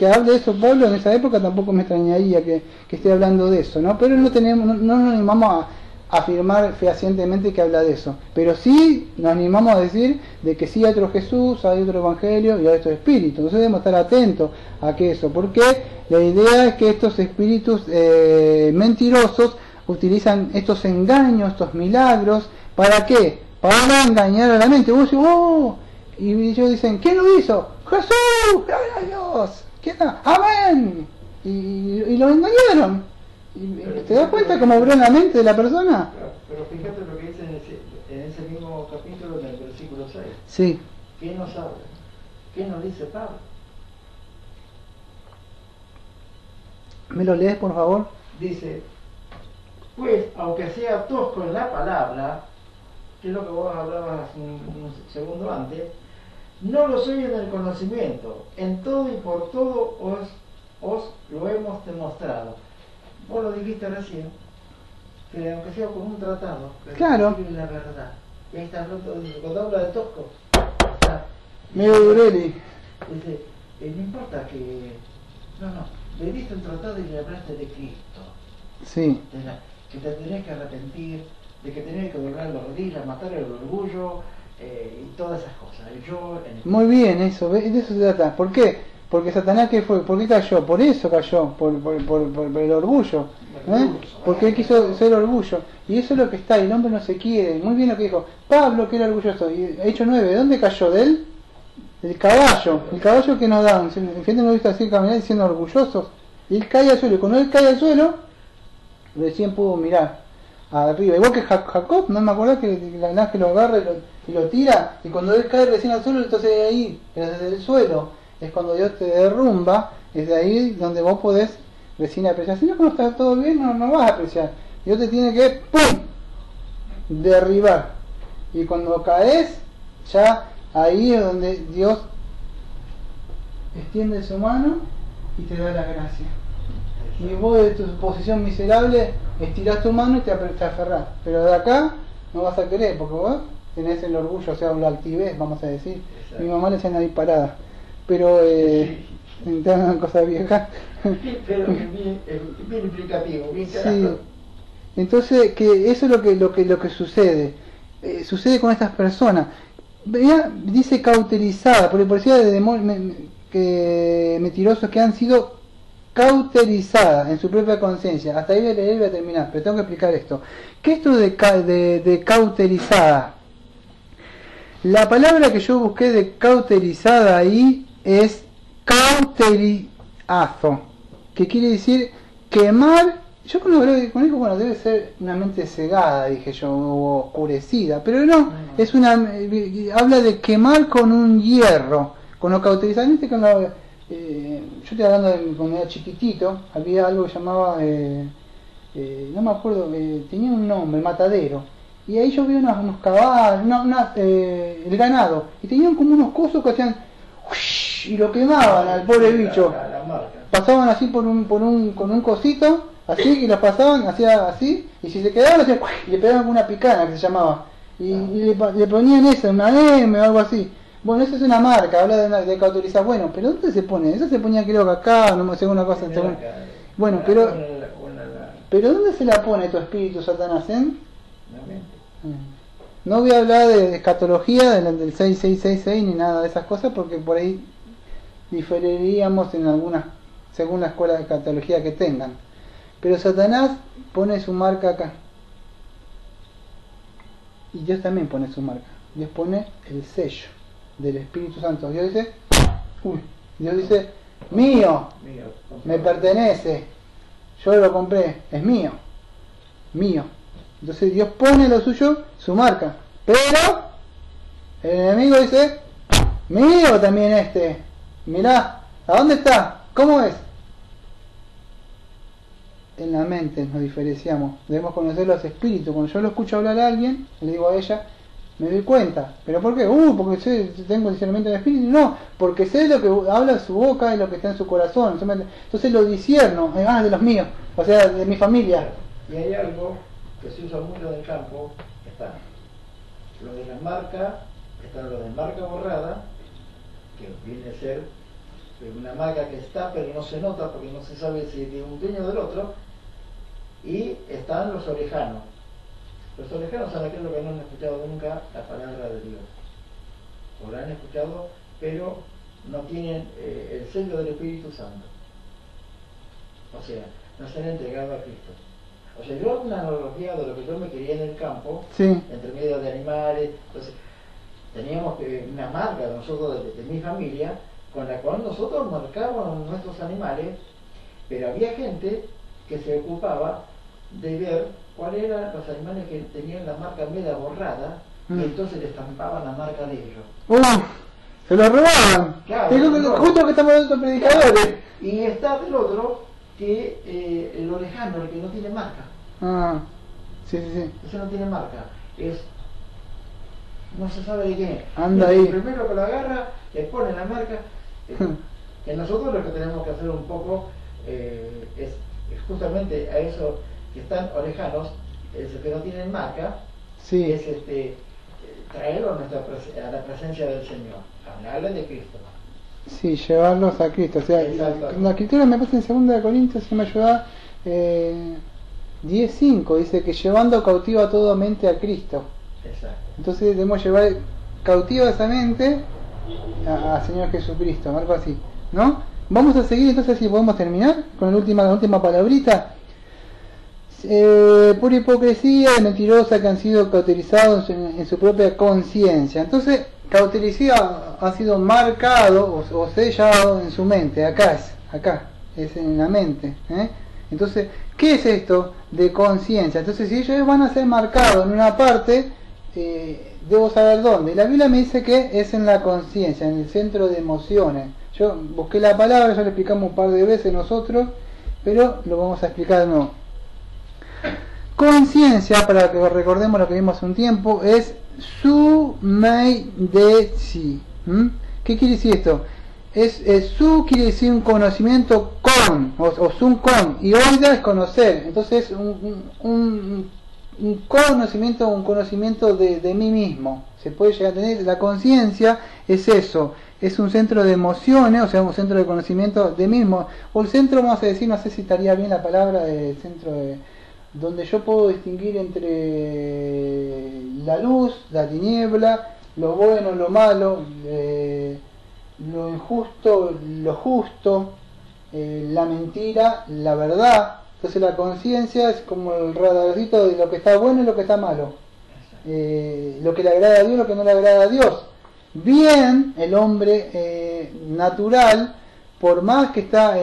hable de eso Pablo en esa época tampoco me extrañaría que esté hablando de eso, ¿no? Pero no nos animamos a afirmar fehacientemente que habla de eso. Pero sí nos animamos a decir de que sí hay otro Jesús, hay otro Evangelio y hay otro Espíritu. Entonces debemos estar atentos a que eso, porque la idea es que estos espíritus mentirosos utilizan estos engaños, estos milagros, ¿para qué? Para engañar a la mente. Vos decís, y ellos dicen, ¿quién lo hizo? Jesús, gloria a Dios, ¿quién da? Amén. Y lo engañaron. ¿Te das cuenta cómo obró en la mente de la persona? Pero fíjate lo que dice en ese mismo capítulo, en el versículo 6. Sí. ¿Qué nos habla? ¿Qué nos dice Pablo? ¿Me lo lees, por favor? Dice, pues, aunque sea tosco en la palabra, que es lo que vos hablabas un segundo antes, no lo soy en el conocimiento, en todo y por todo os lo hemos demostrado. Vos lo dijiste recién, que aunque sea con un tratado, pero claro, es la verdad. Y ahí está hablando, cuando habla de tosco, está, medio Durelli. dice, no importa que, no, le diste un tratado y le hablaste de Cristo. Sí. Que te tenés que arrepentir, de que tenés que doblar las rodillas, matar el orgullo y todas esas cosas. Muy bien, eso, de eso se trata. ¿Por qué? Porque Satanás, ¿qué fue? ¿Por qué cayó? Por eso cayó, por el orgullo. Porque él quiso ser orgullo. Y eso es lo que está, y el hombre no se quiere. Muy bien lo que dijo Pablo, que era orgulloso. Y Hechos 9, ¿dónde cayó? ¿De él? El caballo que nos dan. Gente no lo visto así caminar diciendo orgullosos. Y él cae al suelo, y cuando él cae al suelo, recién pudo mirar arriba. Igual que Jacob, no me acuerdo que el ángel lo agarra y lo tira, y cuando él cae recién al suelo, entonces de ahí, desde el suelo, es cuando Dios te derrumba, es de ahí donde vos podés recién apreciar. Si no, cuando está todo bien, no vas a apreciar. Dios te tiene que, ¡pum!, derribar. Y cuando caes, ya ahí es donde Dios extiende su mano y te da la gracia. Y vos de tu posición miserable estirás tu mano y te aferrás. Pero de acá no vas a querer, porque vos tenés el orgullo, o sea, la altivez, vamos a decir. Exacto. Mi mamá le decía ahí parada. Pero entrando en cosas viejas. Pero bien implicativo, bien carajo. Sí. Entonces, que eso es lo que sucede. Sucede con estas personas. Dice cauterizada, porque parecía que mentirosos que han sido cauterizadas en su propia conciencia. Hasta ahí voy a leer y voy a terminar, pero tengo que explicar esto. ¿Qué es esto de cauterizada? La palabra que yo busqué de cauterizada ahí es cauteriazo, que quiere decir quemar. Yo cuando lo conozco, bueno, debe ser una mente cegada, dije yo, o oscurecida, pero no, es habla de quemar con un hierro, con lo cauterizado. Yo estoy hablando de cuando era chiquitito, había algo que llamaba, no me acuerdo, tenía un nombre, matadero, y ahí yo vi unos caballos, el ganado, y tenían como unos cosos que hacían, y lo quemaban al pobre bicho, pasaban así con un cosito, así, y los pasaban, hacía así, y si se quedaban, y le pegaban con una picana que se llamaba, y le ponían eso, una M o algo así. Bueno, esa es una marca, habla de cauterizar. Bueno, pero ¿dónde se pone? Eso se ponía creo que acá, no me sé una cosa. Bueno, pero ¿dónde se la pone tu espíritu, Satanás? No voy a hablar de escatología, del 6666 ni nada de esas cosas, porque por ahí diferiríamos en algunas, según la escuela de escatología que tengan. Pero Satanás pone su marca acá. Y Dios también pone su marca. Dios pone el sello del Espíritu Santo. Dios dice, mío, me pertenece, yo lo compré, es mío. Entonces Dios pone lo suyo, su marca, pero el enemigo dice, mío también mirá, ¿a dónde está? ¿Cómo es? En la mente nos diferenciamos, debemos conocer los espíritus. Cuando yo lo escucho hablar a alguien, le digo a ella, me doy cuenta. ¿Pero por qué? Porque tengo discernimiento del espíritu. No, porque sé lo que habla en su boca y lo que está en su corazón. Entonces lo discierno, de los míos, o sea, de mi familia. Y hay algo que se usa mucho en el campo, está lo de las marcas, está lo de marca borrada, que viene a ser una marca que está pero no se nota porque no se sabe si es de un dueño o del otro, y están los orejanos. Los orejanos son aquellos que no han escuchado nunca la palabra de Dios, o la han escuchado pero no tienen el sello del Espíritu Santo, o sea, no se han entregado a Cristo. O sea, yo hago una analogía de lo que yo me quería en el campo, sí, entre medio de animales. Entonces teníamos una marca de nosotros, de mi familia, con la cual nosotros marcábamos nuestros animales, pero había gente que se ocupaba de ver cuáles eran los animales que tenían la marca media borrada, y entonces le estampaban la marca de ellos. Se lo robaban. Claro, justo que estamos dando predicadores. Y está el otro, que el orejano, el que no tiene marca. Sí. Ese no tiene marca. No se sabe de quién es. Anda el ahí. primero que lo agarra, le pone la marca. Que nosotros lo que tenemos que hacer un poco es justamente a esos que están orejanos, esos que no tienen marca, sí. Es traerlos a la presencia del Señor, hablarles de Cristo. Sí, llevarlos a Cristo. O sea, la escritura me pasa en 2 Corintios, si me ayuda, 10:5, dice que llevando cautivo a toda mente a Cristo. Exacto. Entonces debemos llevar cautivo esa mente al Señor Jesucristo, algo así, ¿no? Vamos a seguir entonces, si podemos terminar con la última palabrita. Pura hipocresía y mentirosa que han sido cauterizados en su propia conciencia. Entonces, cauterizado ha sido marcado o sellado en su mente. Acá es en la mente. Entonces, ¿qué es esto de conciencia? Entonces, si ellos van a ser marcados en una parte, debo saber dónde. Y la Biblia me dice que es en la conciencia, en el centro de emociones. Yo busqué la palabra, ya lo explicamos un par de veces nosotros, pero lo vamos a explicar de nuevo. Conciencia, para que recordemos lo que vimos hace un tiempo, es su mei de si. ¿Qué quiere decir esto? Su quiere decir un conocimiento con, o sun con, y oida es conocer. Entonces un conocimiento de mí mismo. Se puede llegar a tener. La conciencia es eso, es un centro de emociones, o sea, un centro de conocimiento de mí mismo. O el centro, vamos a decir, no sé si estaría bien la palabra, el centro de donde yo puedo distinguir entre la luz, la tiniebla, lo bueno, lo malo, lo injusto, lo justo, la mentira, la verdad. Entonces la conciencia es como el radarcito de lo que está bueno y lo que está malo, lo que le agrada a Dios y lo que no le agrada a Dios. Bien, el hombre natural, por más que está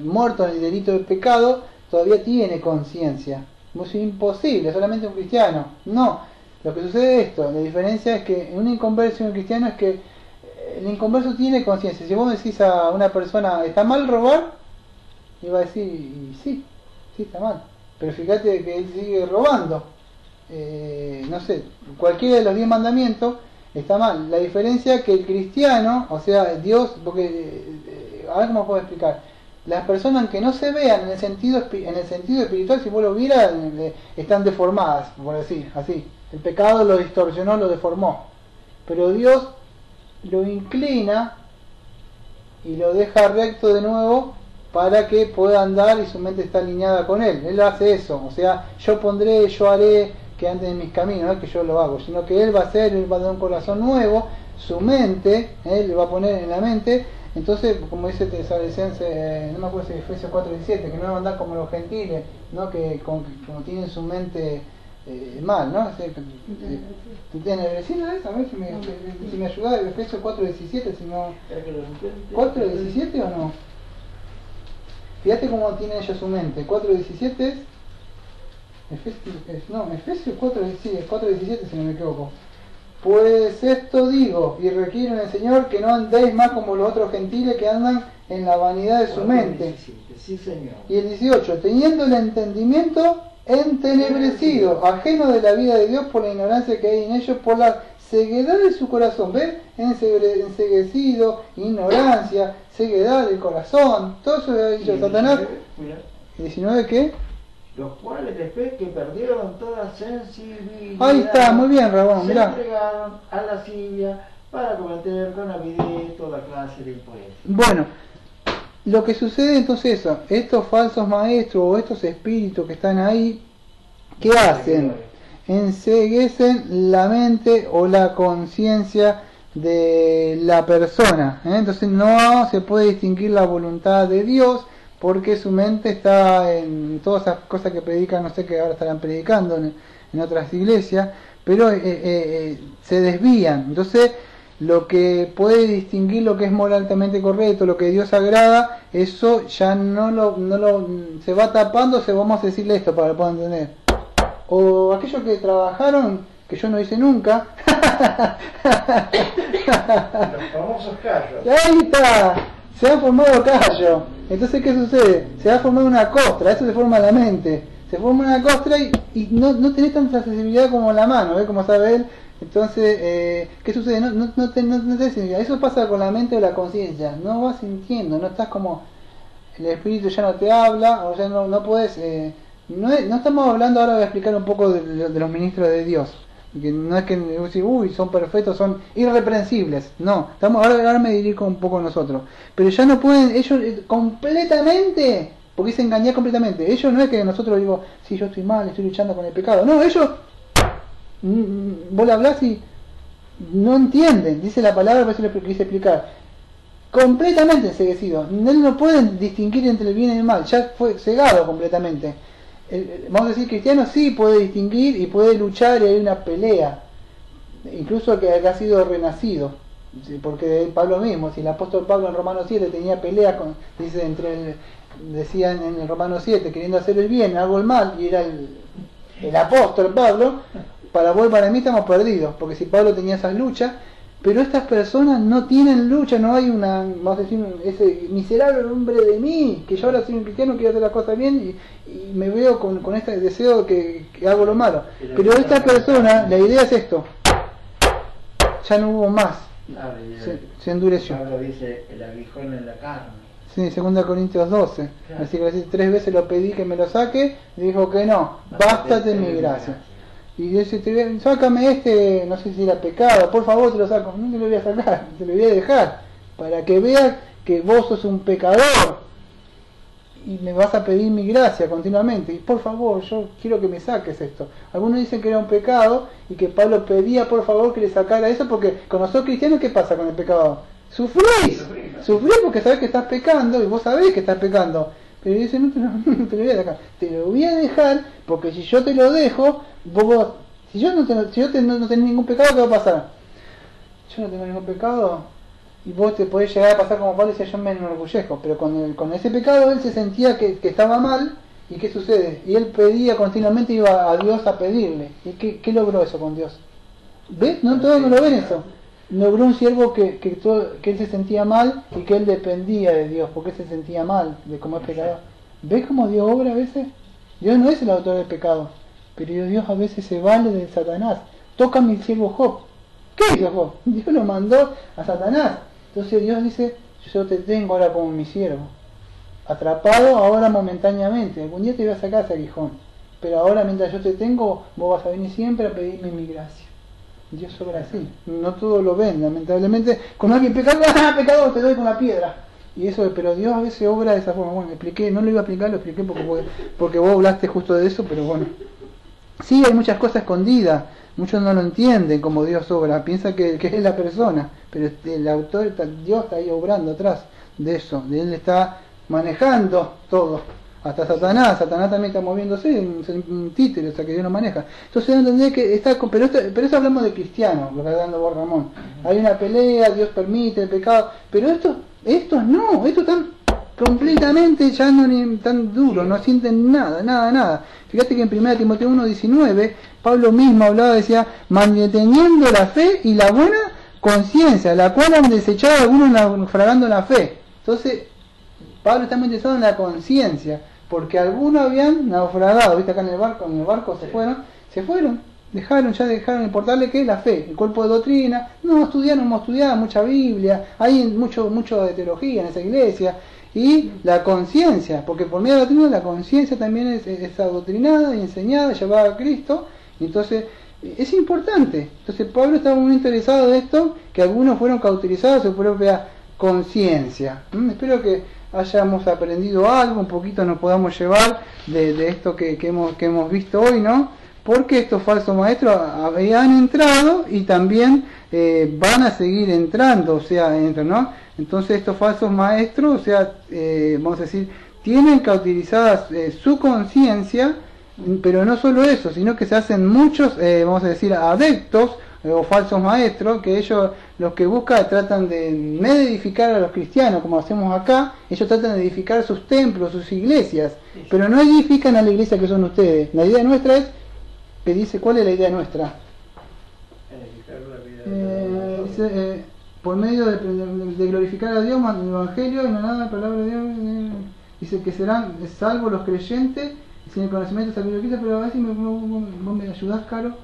muerto en el delito del pecado, todavía tiene conciencia. Es imposible, solamente un cristiano. No, lo que sucede es esto. La diferencia es que en un inconverso y un cristiano es que el inconverso tiene conciencia. Si vos decís a una persona, ¿está mal robar? Y va a decir, sí está mal. Pero fíjate que él sigue robando. No sé, cualquiera de los 10 mandamientos está mal. La diferencia es que el cristiano, o sea, Dios, porque, a ver cómo puedo explicar. Las personas que no se vean en el sentido espiritual, si vos lo vieras, están deformadas, por decir así. El pecado lo distorsionó, lo deformó. Pero Dios lo inclina y lo deja recto de nuevo para que pueda andar y su mente está alineada con Él. Él hace eso. O sea, yo haré que ande en mis caminos, no es que yo lo hago, sino que Él va a hacer, Él va a dar un corazón nuevo, su mente, Él le va a poner en la mente. Entonces, como dice Tesalonicenses, no me acuerdo si Efesios 4:17, que no van a andar como los gentiles, ¿no? que como tienen su mente mal, ¿no? ¿Tiene vecino eso? A ver si me ayuda, Efesios 4:17, si no... ¿4:17 o no? Fíjate cómo tiene ella su mente. 4:17 es... Efesios 4:17 si no me equivoco. Pues esto digo, y requiero en el Señor que no andéis más como los otros gentiles que andan en la vanidad de su mente. Sí, Señor. Y el 18, teniendo el entendimiento entenebrecido, ajeno de la vida de Dios por la ignorancia que hay en ellos, por la ceguedad de su corazón. ¿Ves? Enceguecido, ignorancia, ceguedad del corazón. Todo eso ha dicho Satanás. 19, ¿qué? Los cuales después que perdieron toda sensibilidad, ahí está, muy bien, Ramón, mirá, se entregaron a la lascivia para cometer con avidez toda clase de impureza. Bueno, lo que sucede entonces eso, estos falsos maestros o estos espíritus que están ahí, ¿qué hacen? Enceguecen la mente o la conciencia de la persona, entonces no se puede distinguir la voluntad de Dios, porque su mente está en todas esas cosas que predican, no sé qué ahora estarán predicando en otras iglesias, pero se desvían. Entonces lo que puede distinguir lo que es moralmente correcto, lo que Dios agrada, eso ya se va tapando, vamos a decirle esto para que puedan entender. O aquellos que trabajaron, que yo no hice nunca. Los famosos callos. Ahí está, se ha formado callo. Entonces, ¿qué sucede? Se ha formado una costra, eso se forma la mente. Se forma una costra y no tenés tanta sensibilidad como la mano, ¿ves? Como sabe él. Entonces, ¿qué sucede? No tenés sensibilidad. Eso pasa con la mente o la conciencia. No vas sintiendo, no estás como... El espíritu ya no te habla, o ya no puedes... no estamos hablando, ahora voy a explicar un poco de los ministros de Dios. Que no es que son perfectos, son irreprensibles. No, ahora me dirijo un poco a nosotros. Pero ya no pueden, ellos completamente, porque se engañan completamente. Ellos no es que nosotros digo, si yo estoy mal, estoy luchando con el pecado. No, ellos, vos le hablás y no entienden. Dice la palabra, por eso le quise explicar. Completamente enceguecidos. No pueden distinguir entre el bien y el mal. Ya fue cegado completamente. Vamos a decir, cristiano sí puede distinguir y puede luchar y hay una pelea, incluso que ha sido renacido, porque Pablo mismo, si el apóstol Pablo en Romanos 7 tenía pelea decían en el Romanos 7, queriendo hacer el bien, hago el mal, y era el apóstol Pablo, para mí estamos perdidos, porque si Pablo tenía esas luchas, pero estas personas no tienen lucha, no hay vamos a decir, ese miserable hombre de mí, que yo ahora soy un cristiano, quiero hacer las cosas bien y me veo con este deseo que hago lo malo. Pero esta persona, la idea es esto, ya no hubo más, se endureció. Pablo dice el aguijón en la carne. Sí, 2 Corintios 12, Claro. así que 3 veces lo pedí que me lo saque, y dijo que no, bástate mi gracia. Y dice, sácame no sé si era pecado, por favor te lo saco. No te lo voy a sacar, te lo voy a dejar, para que veas que vos sos un pecador y me vas a pedir mi gracia continuamente. Y por favor, yo quiero que me saques esto. Algunos dicen que era un pecado y que Pablo pedía por favor que le sacara eso, porque cuando sos cristiano, ¿qué pasa con el pecado? Sufrís porque sabés que estás pecando y vos sabés que estás pecando. Pero dice, no te lo voy a dejar. Te lo voy a dejar porque si yo te lo dejo, si yo no tenés ningún pecado, ¿qué va a pasar? Yo no tengo ningún pecado y vos te podés llegar a pasar como Pablo y decía, yo me enorgullezco. Pero con ese pecado él se sentía que estaba mal. ¿Y qué sucede? Y él pedía continuamente, iba a Dios a pedirle. ¿Y qué logró eso con Dios? ¿Ves? No todos no lo ven eso. Logró un siervo que él se sentía mal y que él dependía de Dios porque él se sentía mal de cómo es pecador. ¿Ves cómo Dios obra a veces? Dios no es el autor del pecado, pero Dios a veces se vale de Satanás. Toca a mi siervo Job. ¿Qué hizo Job? Dios lo mandó a Satanás. Entonces Dios dice, yo te tengo ahora como mi siervo, atrapado ahora momentáneamente. Algún día te voy a sacar ese aguijón, pero ahora mientras yo te tengo, vos vas a venir siempre a pedirme mi gracia. Dios obra así, no todos lo ven, lamentablemente. Cuando alguien peca, pecado, te doy con la piedra. Y eso, pero Dios a veces obra de esa forma. Bueno, expliqué, no lo iba a explicar, lo expliqué porque vos hablaste justo de eso, pero bueno. Sí, hay muchas cosas escondidas, muchos no lo entienden como Dios obra, piensa que es la persona, pero el autor, Dios está ahí obrando atrás de eso, de él está manejando todo. Hasta Satanás también está moviéndose en un títere, o sea que Dios lo maneja. Entonces entender que está, pero eso hablamos de cristianos, lo que está dando vos, Ramón. Hay una pelea, Dios permite el pecado, pero estos están completamente ya no ni tan duros, no sienten nada. Fíjate que en 1 Timoteo 1:19, Pablo mismo hablaba, decía, manteniendo la fe y la buena conciencia, la cual han desechado algunos naufragando la fe. Entonces, Pablo está muy interesado en la conciencia, porque algunos habían naufragado, viste acá en el barco se fueron, dejaron importarle que es la fe, el cuerpo de doctrina, no estudiaban mucha Biblia, hay mucho de teología en esa iglesia, y la conciencia, porque por medio de la doctrina la conciencia también es adoctrinada y enseñada, llevada a Cristo, y entonces es importante. Entonces Pablo estaba muy interesado de esto, que algunos fueron cauterizados a su propia conciencia. Espero que hayamos aprendido algo, un poquito nos podamos llevar de esto que hemos visto hoy, ¿no? Porque estos falsos maestros habían entrado y también van a seguir entrando, o sea, entran, ¿no? Entonces estos falsos maestros, o sea, vamos a decir, tienen cauterizadas su conciencia, pero no solo eso, sino que se hacen muchos, vamos a decir, adeptos o falsos maestros, que ellos los que buscan tratan de, en vez de edificar a los cristianos como hacemos acá, ellos tratan de edificar sus templos, sus iglesias, pero no edifican a la iglesia que son ustedes. La idea nuestra es, que dice, ¿cuál es la idea nuestra? Dice, por medio de glorificar a Dios, el Evangelio, y no nada, la palabra de Dios, dice que serán salvos los creyentes, sin el conocimiento de Cristo, pero a ver si vos me ayudás, Caro,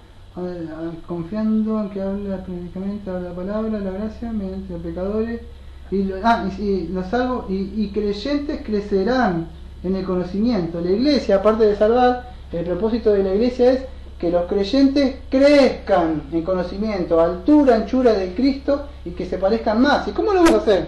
confiando en que habla predicamente, habla la palabra, la gracia, mediante los pecadores, y los salvos, y creyentes crecerán en el conocimiento. La iglesia, aparte de salvar, el propósito de la iglesia es que los creyentes crezcan en conocimiento, altura, anchura de Cristo, y que se parezcan más. ¿Y cómo lo vamos a hacer?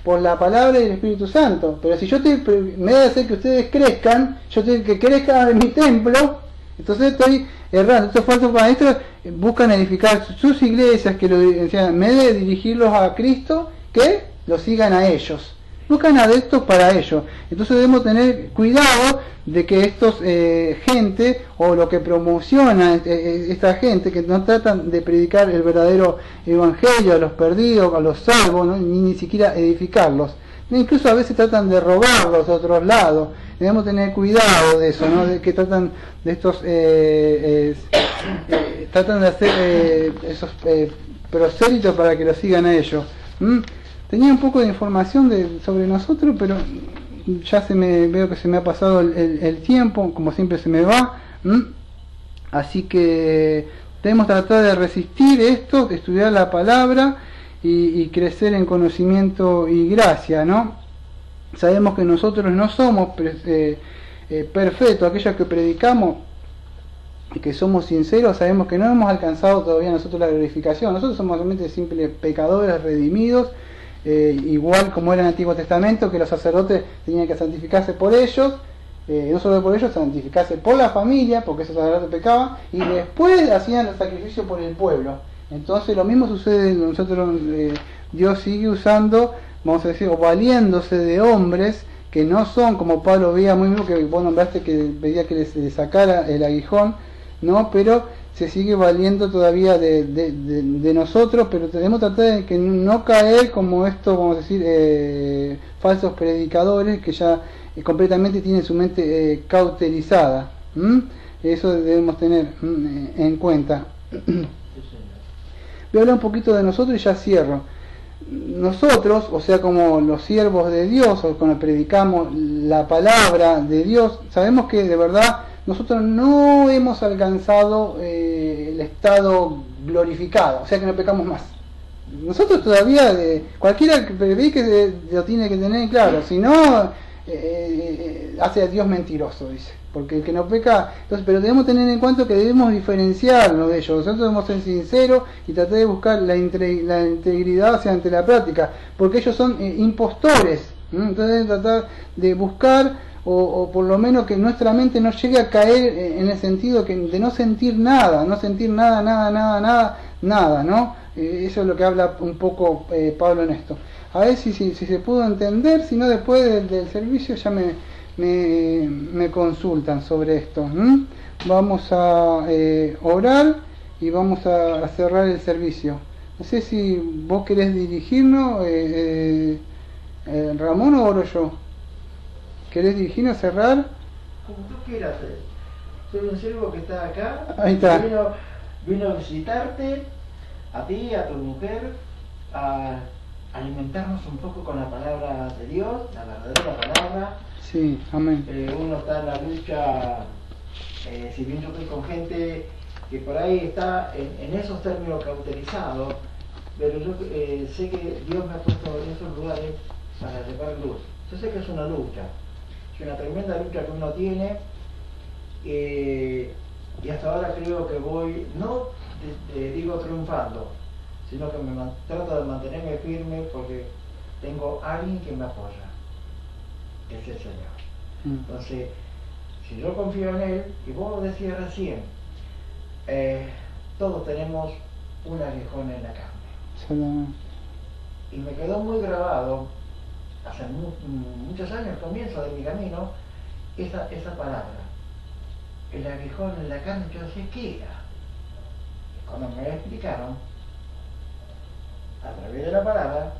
Por la palabra y el Espíritu Santo. Pero si yo me voy a hacer que ustedes crezcan, yo tengo que crezcan en mi templo, entonces estoy errando. Estos falsos maestros buscan edificar sus iglesias, que en vez de dirigirlos a Cristo, que los sigan a ellos. Buscan adeptos para ellos. Entonces debemos tener cuidado de que estos gente, o lo que promociona esta gente, que no tratan de predicar el verdadero evangelio a los perdidos, a los salvos, ¿no? ni siquiera edificarlos. Incluso a veces tratan de robarlos a otros lados. Debemos tener cuidado de eso, ¿no? De que tratan de estos tratan de hacer esos prosélitos para que los sigan a ellos. Tenía un poco de información sobre nosotros, pero ya veo que se me ha pasado el tiempo, como siempre se me va. Así que debemos tratar de resistir esto, de estudiar la palabra y crecer en conocimiento y gracia, ¿no? Sabemos que nosotros no somos perfectos, aquellos que predicamos y que somos sinceros, sabemos que no hemos alcanzado todavía nosotros la glorificación. Nosotros somos solamente simples pecadores redimidos, igual como era en el Antiguo Testamento, que los sacerdotes tenían que santificarse por ellos, no solo por ellos, santificarse por la familia, porque esos sacerdotes pecaban, y después hacían el sacrificio por el pueblo. Entonces lo mismo sucede, nosotros Dios sigue usando, vamos a decir, o valiéndose de hombres que no son, como Pablo veía muy bien, que vos nombraste, que pedía que le sacara el aguijón, ¿no? Pero se sigue valiendo todavía de nosotros, pero debemos tratar de que no caer como esto, vamos a decir, falsos predicadores que ya completamente tienen su mente cauterizada. Eso debemos tener en cuenta. Voy a hablar un poquito de nosotros y ya cierro. Nosotros, o sea, como los siervos de Dios, o cuando predicamos la palabra de Dios, sabemos que de verdad nosotros no hemos alcanzado el estado glorificado, o sea que no pecamos más. Nosotros todavía, cualquiera que predique lo tiene que tener claro, si no, hace a Dios mentiroso, dice, porque el que no peca. Entonces, pero debemos tener en cuenta que debemos diferenciarnos de ellos. Nosotros debemos ser sinceros y tratar de buscar la integridad hacia ante la práctica, porque ellos son impostores. Entonces debemos tratar de buscar, o por lo menos que nuestra mente no llegue a caer en el sentido de no sentir nada, ¿no? Eso es lo que habla un poco Pablo en esto. A ver si se pudo entender, si no después del servicio ya me consultan sobre esto. Vamos a orar y vamos a cerrar el servicio. No sé si vos querés dirigirnos, Ramón, o oro yo. ¿Querés dirigirnos a cerrar? Como tú quieras. Soy un siervo que está acá. Ahí está. Vino a visitarte, a ti, a tu mujer, a alimentarnos un poco con la palabra de Dios, la verdadera palabra. Sí, amén. Uno está en la lucha, si bien yo estoy con gente que por ahí está en esos términos cauterizados, pero yo sé que Dios me ha puesto en esos lugares para llevar luz. Yo sé que es una lucha. Es una tremenda lucha que uno tiene, y hasta ahora creo que voy, no digo triunfando, sino que trato de mantenerme firme porque tengo a alguien que me apoya, que es el Señor. Entonces, si yo confío en Él, y vos lo decías recién, todos tenemos un aguijón en la carne. Y me quedó muy grabado, hace muchos años, comienzo de mi camino, esa palabra, el aguijón en la carne. Yo decía, ¿qué era? cuando me explicaron, a través de la palabra,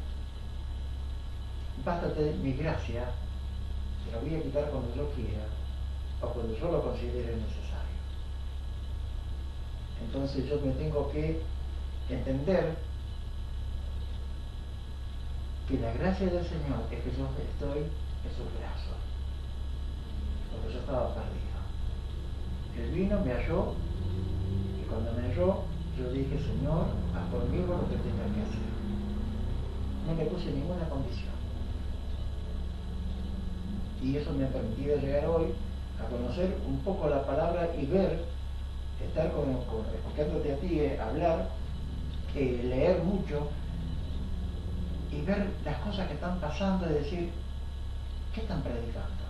bástate mi gracia, te lo voy a quitar cuando yo quiera, o cuando yo lo considere necesario. Entonces yo me tengo que entender que la gracia del Señor es que yo estoy en sus brazos, porque yo estaba perdido. Él vino, me halló, y cuando me halló, yo dije, Señor, haz conmigo lo que tengas que hacer. No me puse ninguna condición. Y eso me ha permitido llegar hoy a conocer un poco la palabra y ver, estar escuchándote a ti, hablar, leer mucho, y ver las cosas que están pasando y decir, ¿qué están predicando?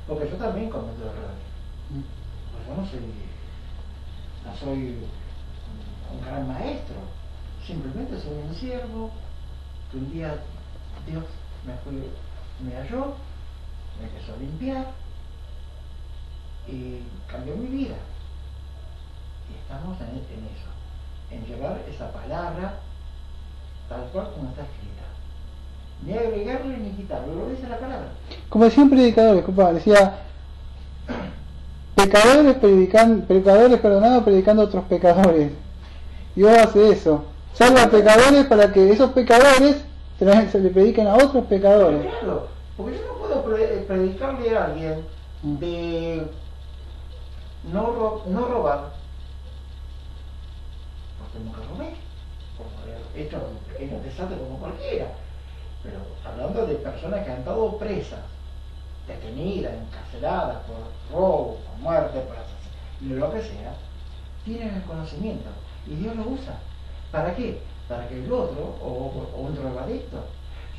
Porque yo también cometo errores. Pues yo no soy un gran maestro, simplemente soy un siervo que un día Dios me halló, me empezó a limpiar y cambió mi vida. Y estamos en eso, en llevar esa palabra tal cual como está escrita. Ni agregarle ni quitarlo, lo dice la palabra. Como decía un predicador, disculpa, decía, pecadores perdonados predicando a otros pecadores. Y vos haces eso. Salva a pecadores para que esos pecadores se le prediquen a otros pecadores. Pero claro, porque yo no puedo predicarle a alguien de no robar, porque nunca robé, como he hecho un pequeño desastre como cualquiera. Pero hablando de personas que han estado presas, detenidas, encarceladas por robo, por muerte, por asesinato, lo que sea, tienen el conocimiento y Dios lo usa. ¿Para qué? Para que el otro, o un drogadicto,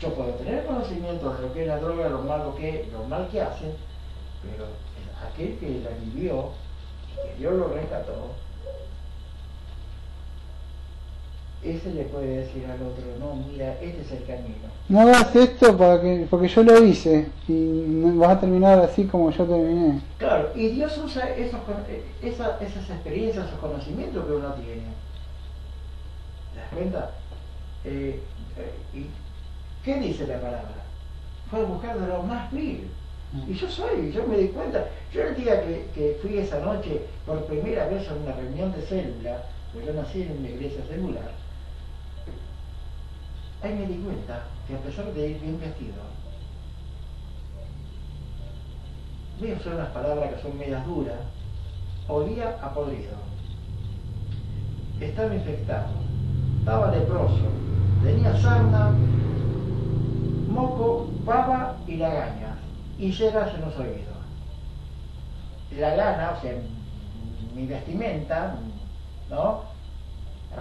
yo puedo tener conocimiento de lo que es la droga, lo mal que hacen, pero aquel que la vivió y que Dios lo rescató, ese le puede decir al otro, no, mira, este es el camino. No hagas esto porque yo lo hice y vas a terminar así como yo terminé. Claro, y Dios usa esas experiencias, esos conocimientos que uno tiene. ¿Te das cuenta? ¿Y qué dice la palabra? Fue a buscar de lo más vil. Y yo me di cuenta, yo el día que fui esa noche por primera vez a una reunión de célula, porque yo nací en una iglesia celular, ahí me di cuenta que a pesar de ir bien vestido, voy a usar unas palabras que son medias duras, olía a podrido, estaba infectado, estaba leproso, tenía sarna, moco, baba y lagañas, y ceras en los oídos. La lana, o sea, mi vestimenta, ¿no?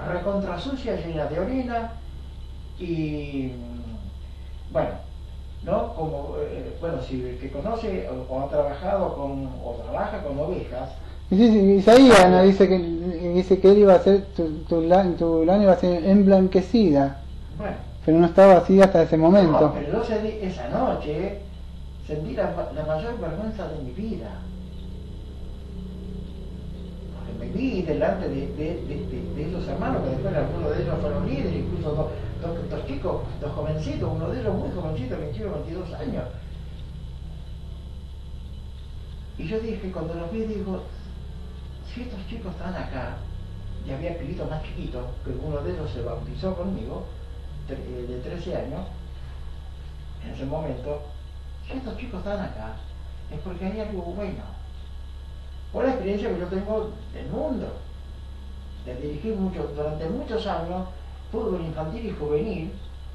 Recontra sucia, llena de orina, y bueno, ¿no? Como, si el que conoce o ha trabajado o trabaja con ovejas. Sí, Isaías ¿no? dice que él iba a ser, tu lana iba a ser emblanquecida. Bueno. Pero no estaba así hasta ese momento. No, pero yo esa noche sentí la mayor vergüenza de mi vida. Porque me vi delante de esos hermanos, que después algunos de ellos fueron líderes, incluso dos chicos, dos jovencitos, uno de ellos muy jovencito, 21, 22 años. Y yo dije, cuando los vi, digo, si estos chicos están acá, y había pibitos más chiquitos, que uno de ellos se bautizó conmigo, de 13 años, en ese momento, si estos chicos están acá, es porque hay algo bueno. Por la experiencia que yo tengo del mundo, de dirigir durante muchos años, fútbol infantil y juvenil,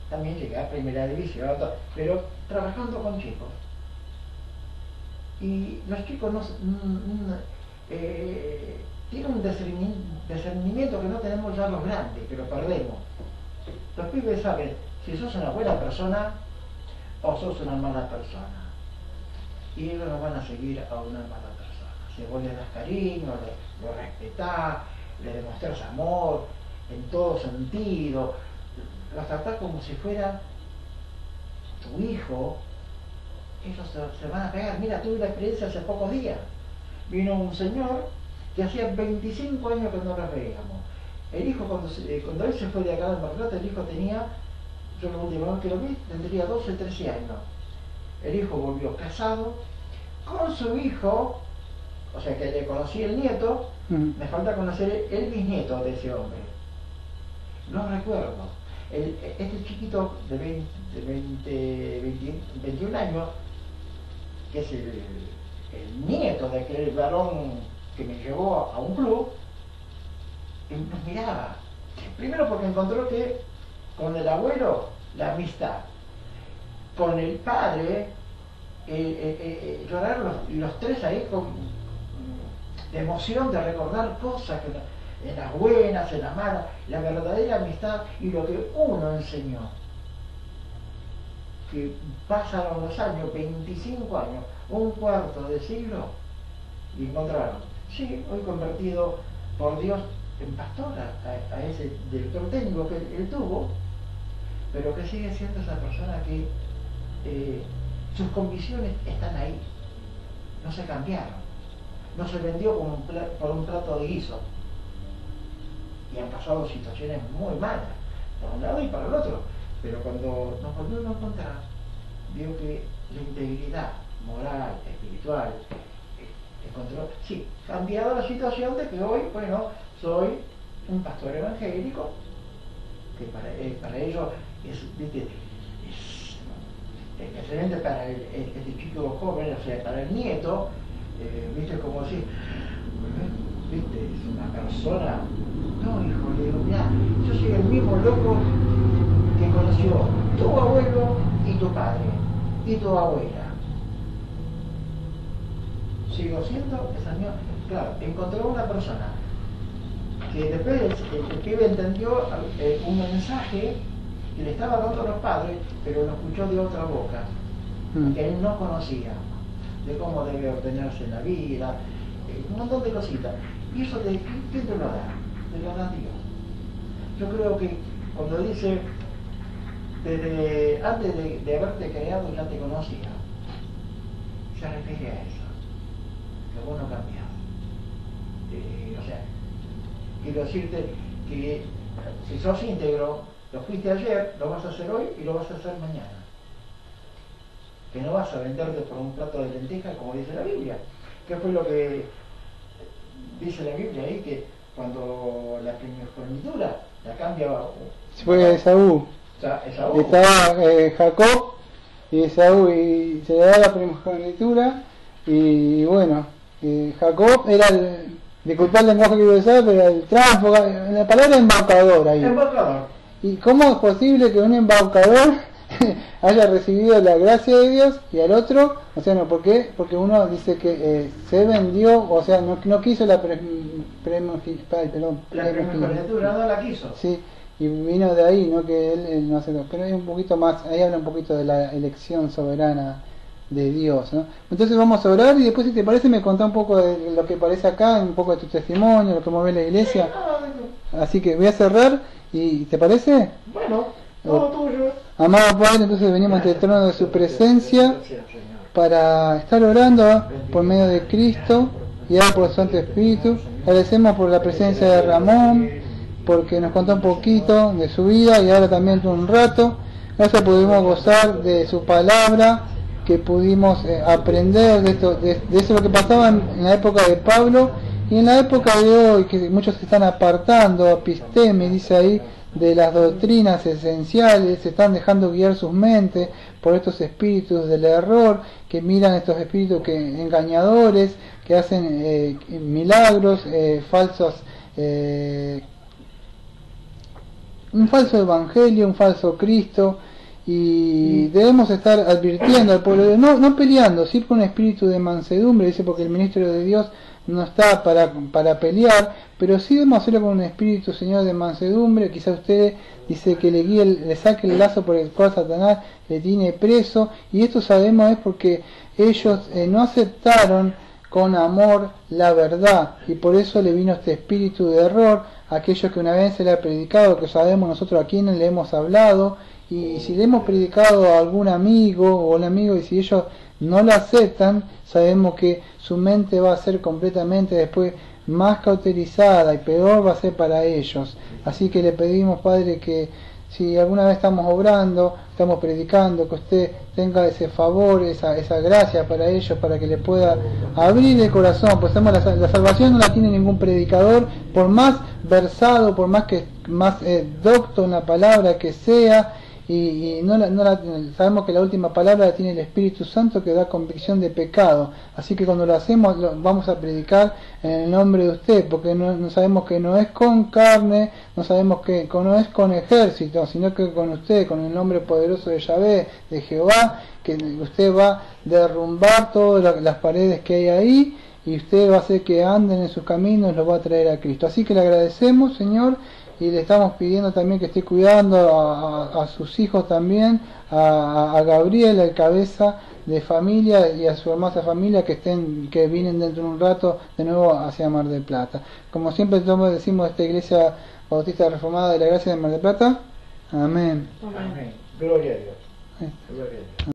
también llegué a primera división, pero trabajando con chicos. Y los chicos tienen un discernimiento que no tenemos ya los grandes, que lo perdemos. Los pibes saben si sos una buena persona o sos una mala persona. Y ellos no van a seguir a una mala persona. Si vos le das cariño, lo respetás, le demostrás amor en todo sentido, los tratás como si fuera tu hijo, ellos se van a pegar. Mira, tuve una experiencia hace pocos días. Vino un señor que hacía 25 años que no nos veíamos. el hijo cuando él se fue de acá de Mar del Plata, el hijo tenía, yo la última vez que lo vi, tendría 12, 13 años. El hijo volvió casado con su hijo, o sea que le conocí el nieto, me falta conocer el bisnieto de ese hombre. No recuerdo. Este chiquito de 21 años, que es el nieto de aquel varón que me llevó a un club, nos miraba. Primero porque encontró que con el abuelo la amistad, con el padre llorar los tres ahí con de emoción de recordar cosas que en las buenas, en las malas, la verdadera amistad y lo que uno enseñó. Que pasaron los años, 25 años, un cuarto de siglo, y encontraron, sí, hoy convertido por Dios en pastor a ese director técnico que él tuvo, pero que sigue siendo esa persona que sus convicciones están ahí, no se cambiaron, no se vendió por un plato de guiso, y han pasado situaciones muy malas, por un lado y para el otro, pero cuando nos volvimos a encontrar, vio que la integridad moral, espiritual, encontró, sí, cambiado la situación de que hoy, bueno, soy un pastor evangélico, que para ellos es, ¿viste? Es excelente para este chico joven, o sea, para el nieto, ¿viste? Como decir, ¿viste? Es una persona, no, hijo, le digo, mirá, yo soy el mismo loco que conoció tu abuelo y tu padre, y tu abuela. Sigo siendo esa misma. Claro, encontró una persona que después el pibe entendió un mensaje que le estaba dando a los padres, pero lo escuchó de otra boca, que él no conocía, de cómo debe ordenarse en la vida, un montón de cositas. Y eso ¿quién te lo da? Te lo da Dios. Yo creo que cuando dice, desde antes de haberte creado ya te conocía, se refiere a eso, que vos no cambiás. O sea, quiero decirte que si sos íntegro, lo fuiste ayer, lo vas a hacer hoy y lo vas a hacer mañana. Que no vas a venderte por un plato de lentejas como dice la Biblia. ¿Qué fue lo que dice la Biblia ahí? Que cuando la primogenitura la cambia... Fue Esaú. O sea, Esaú. Estaba Jacob y Esaú, y se le da la primogenitura, y bueno, Jacob era disculpad el lenguaje que iba a usar, pero el tránsfuga, la palabra embaucador ahí. Embaucador. ¿Y cómo es posible que un embaucador haya recibido la gracia de Dios y al otro, o sea, no? ¿Por qué? Porque uno dice que se vendió, o sea, no quiso la primogenitura, no la quiso. Sí, y vino de ahí, ¿no? Que él no hace, pero hay un poquito más, ahí habla un poquito de la elección soberana de Dios, ¿no? Entonces vamos a orar y después, si te parece, me contá un poco de lo que parece acá, un poco de tu testimonio, lo que mueve la iglesia. Así que voy a cerrar, y ¿te parece? Bueno, todo tuyo. Amado Padre, entonces venimos ante el trono de su presencia para estar orando por medio de Cristo y ahora por el Santo Espíritu. Agradecemos por la presencia de Ramón, porque nos contó un poquito de su vida y ahora también un rato. Gracias, pudimos gozar de su palabra, que pudimos aprender de eso lo que pasaba en la época de Pablo y en la época de hoy, que muchos se están apartando, apisteme, dice ahí, de las doctrinas esenciales, se están dejando guiar sus mentes por estos espíritus del error, que miran estos espíritus engañadores, que hacen milagros, falsos, un falso evangelio, un falso Cristo. Y debemos estar advirtiendo al pueblo de Dios, no peleando, sí con un espíritu de mansedumbre, dice, porque el ministerio de Dios no está para pelear, pero sí debemos hacerlo con un espíritu, Señor, de mansedumbre. Quizá usted dice que le saque el lazo por el cual Satanás le tiene preso, y esto sabemos es porque ellos no aceptaron con amor la verdad, y por eso le vino este espíritu de error a aquellos que una vez se le ha predicado, que sabemos nosotros a quienes le hemos hablado. Y si le hemos predicado a algún amigo o un amigo, y si ellos no lo aceptan, sabemos que su mente va a ser completamente después más cauterizada y peor va a ser para ellos. Así que le pedimos, Padre, que si alguna vez estamos obrando, estamos predicando, que usted tenga ese favor, esa gracia para ellos, para que le pueda abrir el corazón. Pues la salvación no la tiene ningún predicador, por más versado, por más docto en la palabra que sea, y sabemos que la última palabra la tiene el Espíritu Santo, que da convicción de pecado. Así que cuando lo hacemos, vamos a predicar en el nombre de usted, porque no sabemos que no es con carne, no sabemos que no es con ejército, sino que con usted, con el nombre poderoso de Yahvé, de Jehová, que usted va a derrumbar todas las paredes que hay ahí, y usted va a hacer que anden en sus caminos, los va a traer a Cristo. Así que le agradecemos, Señor, y le estamos pidiendo también que esté cuidando a sus hijos también, a Gabriel, el cabeza de familia, y a su hermosa familia, que vienen dentro de un rato de nuevo hacia Mar del Plata. Como siempre decimos de esta Iglesia Bautista Reformada de la Gracia de Mar del Plata, amén. Amén. Gloria a Dios. Gloria a Dios.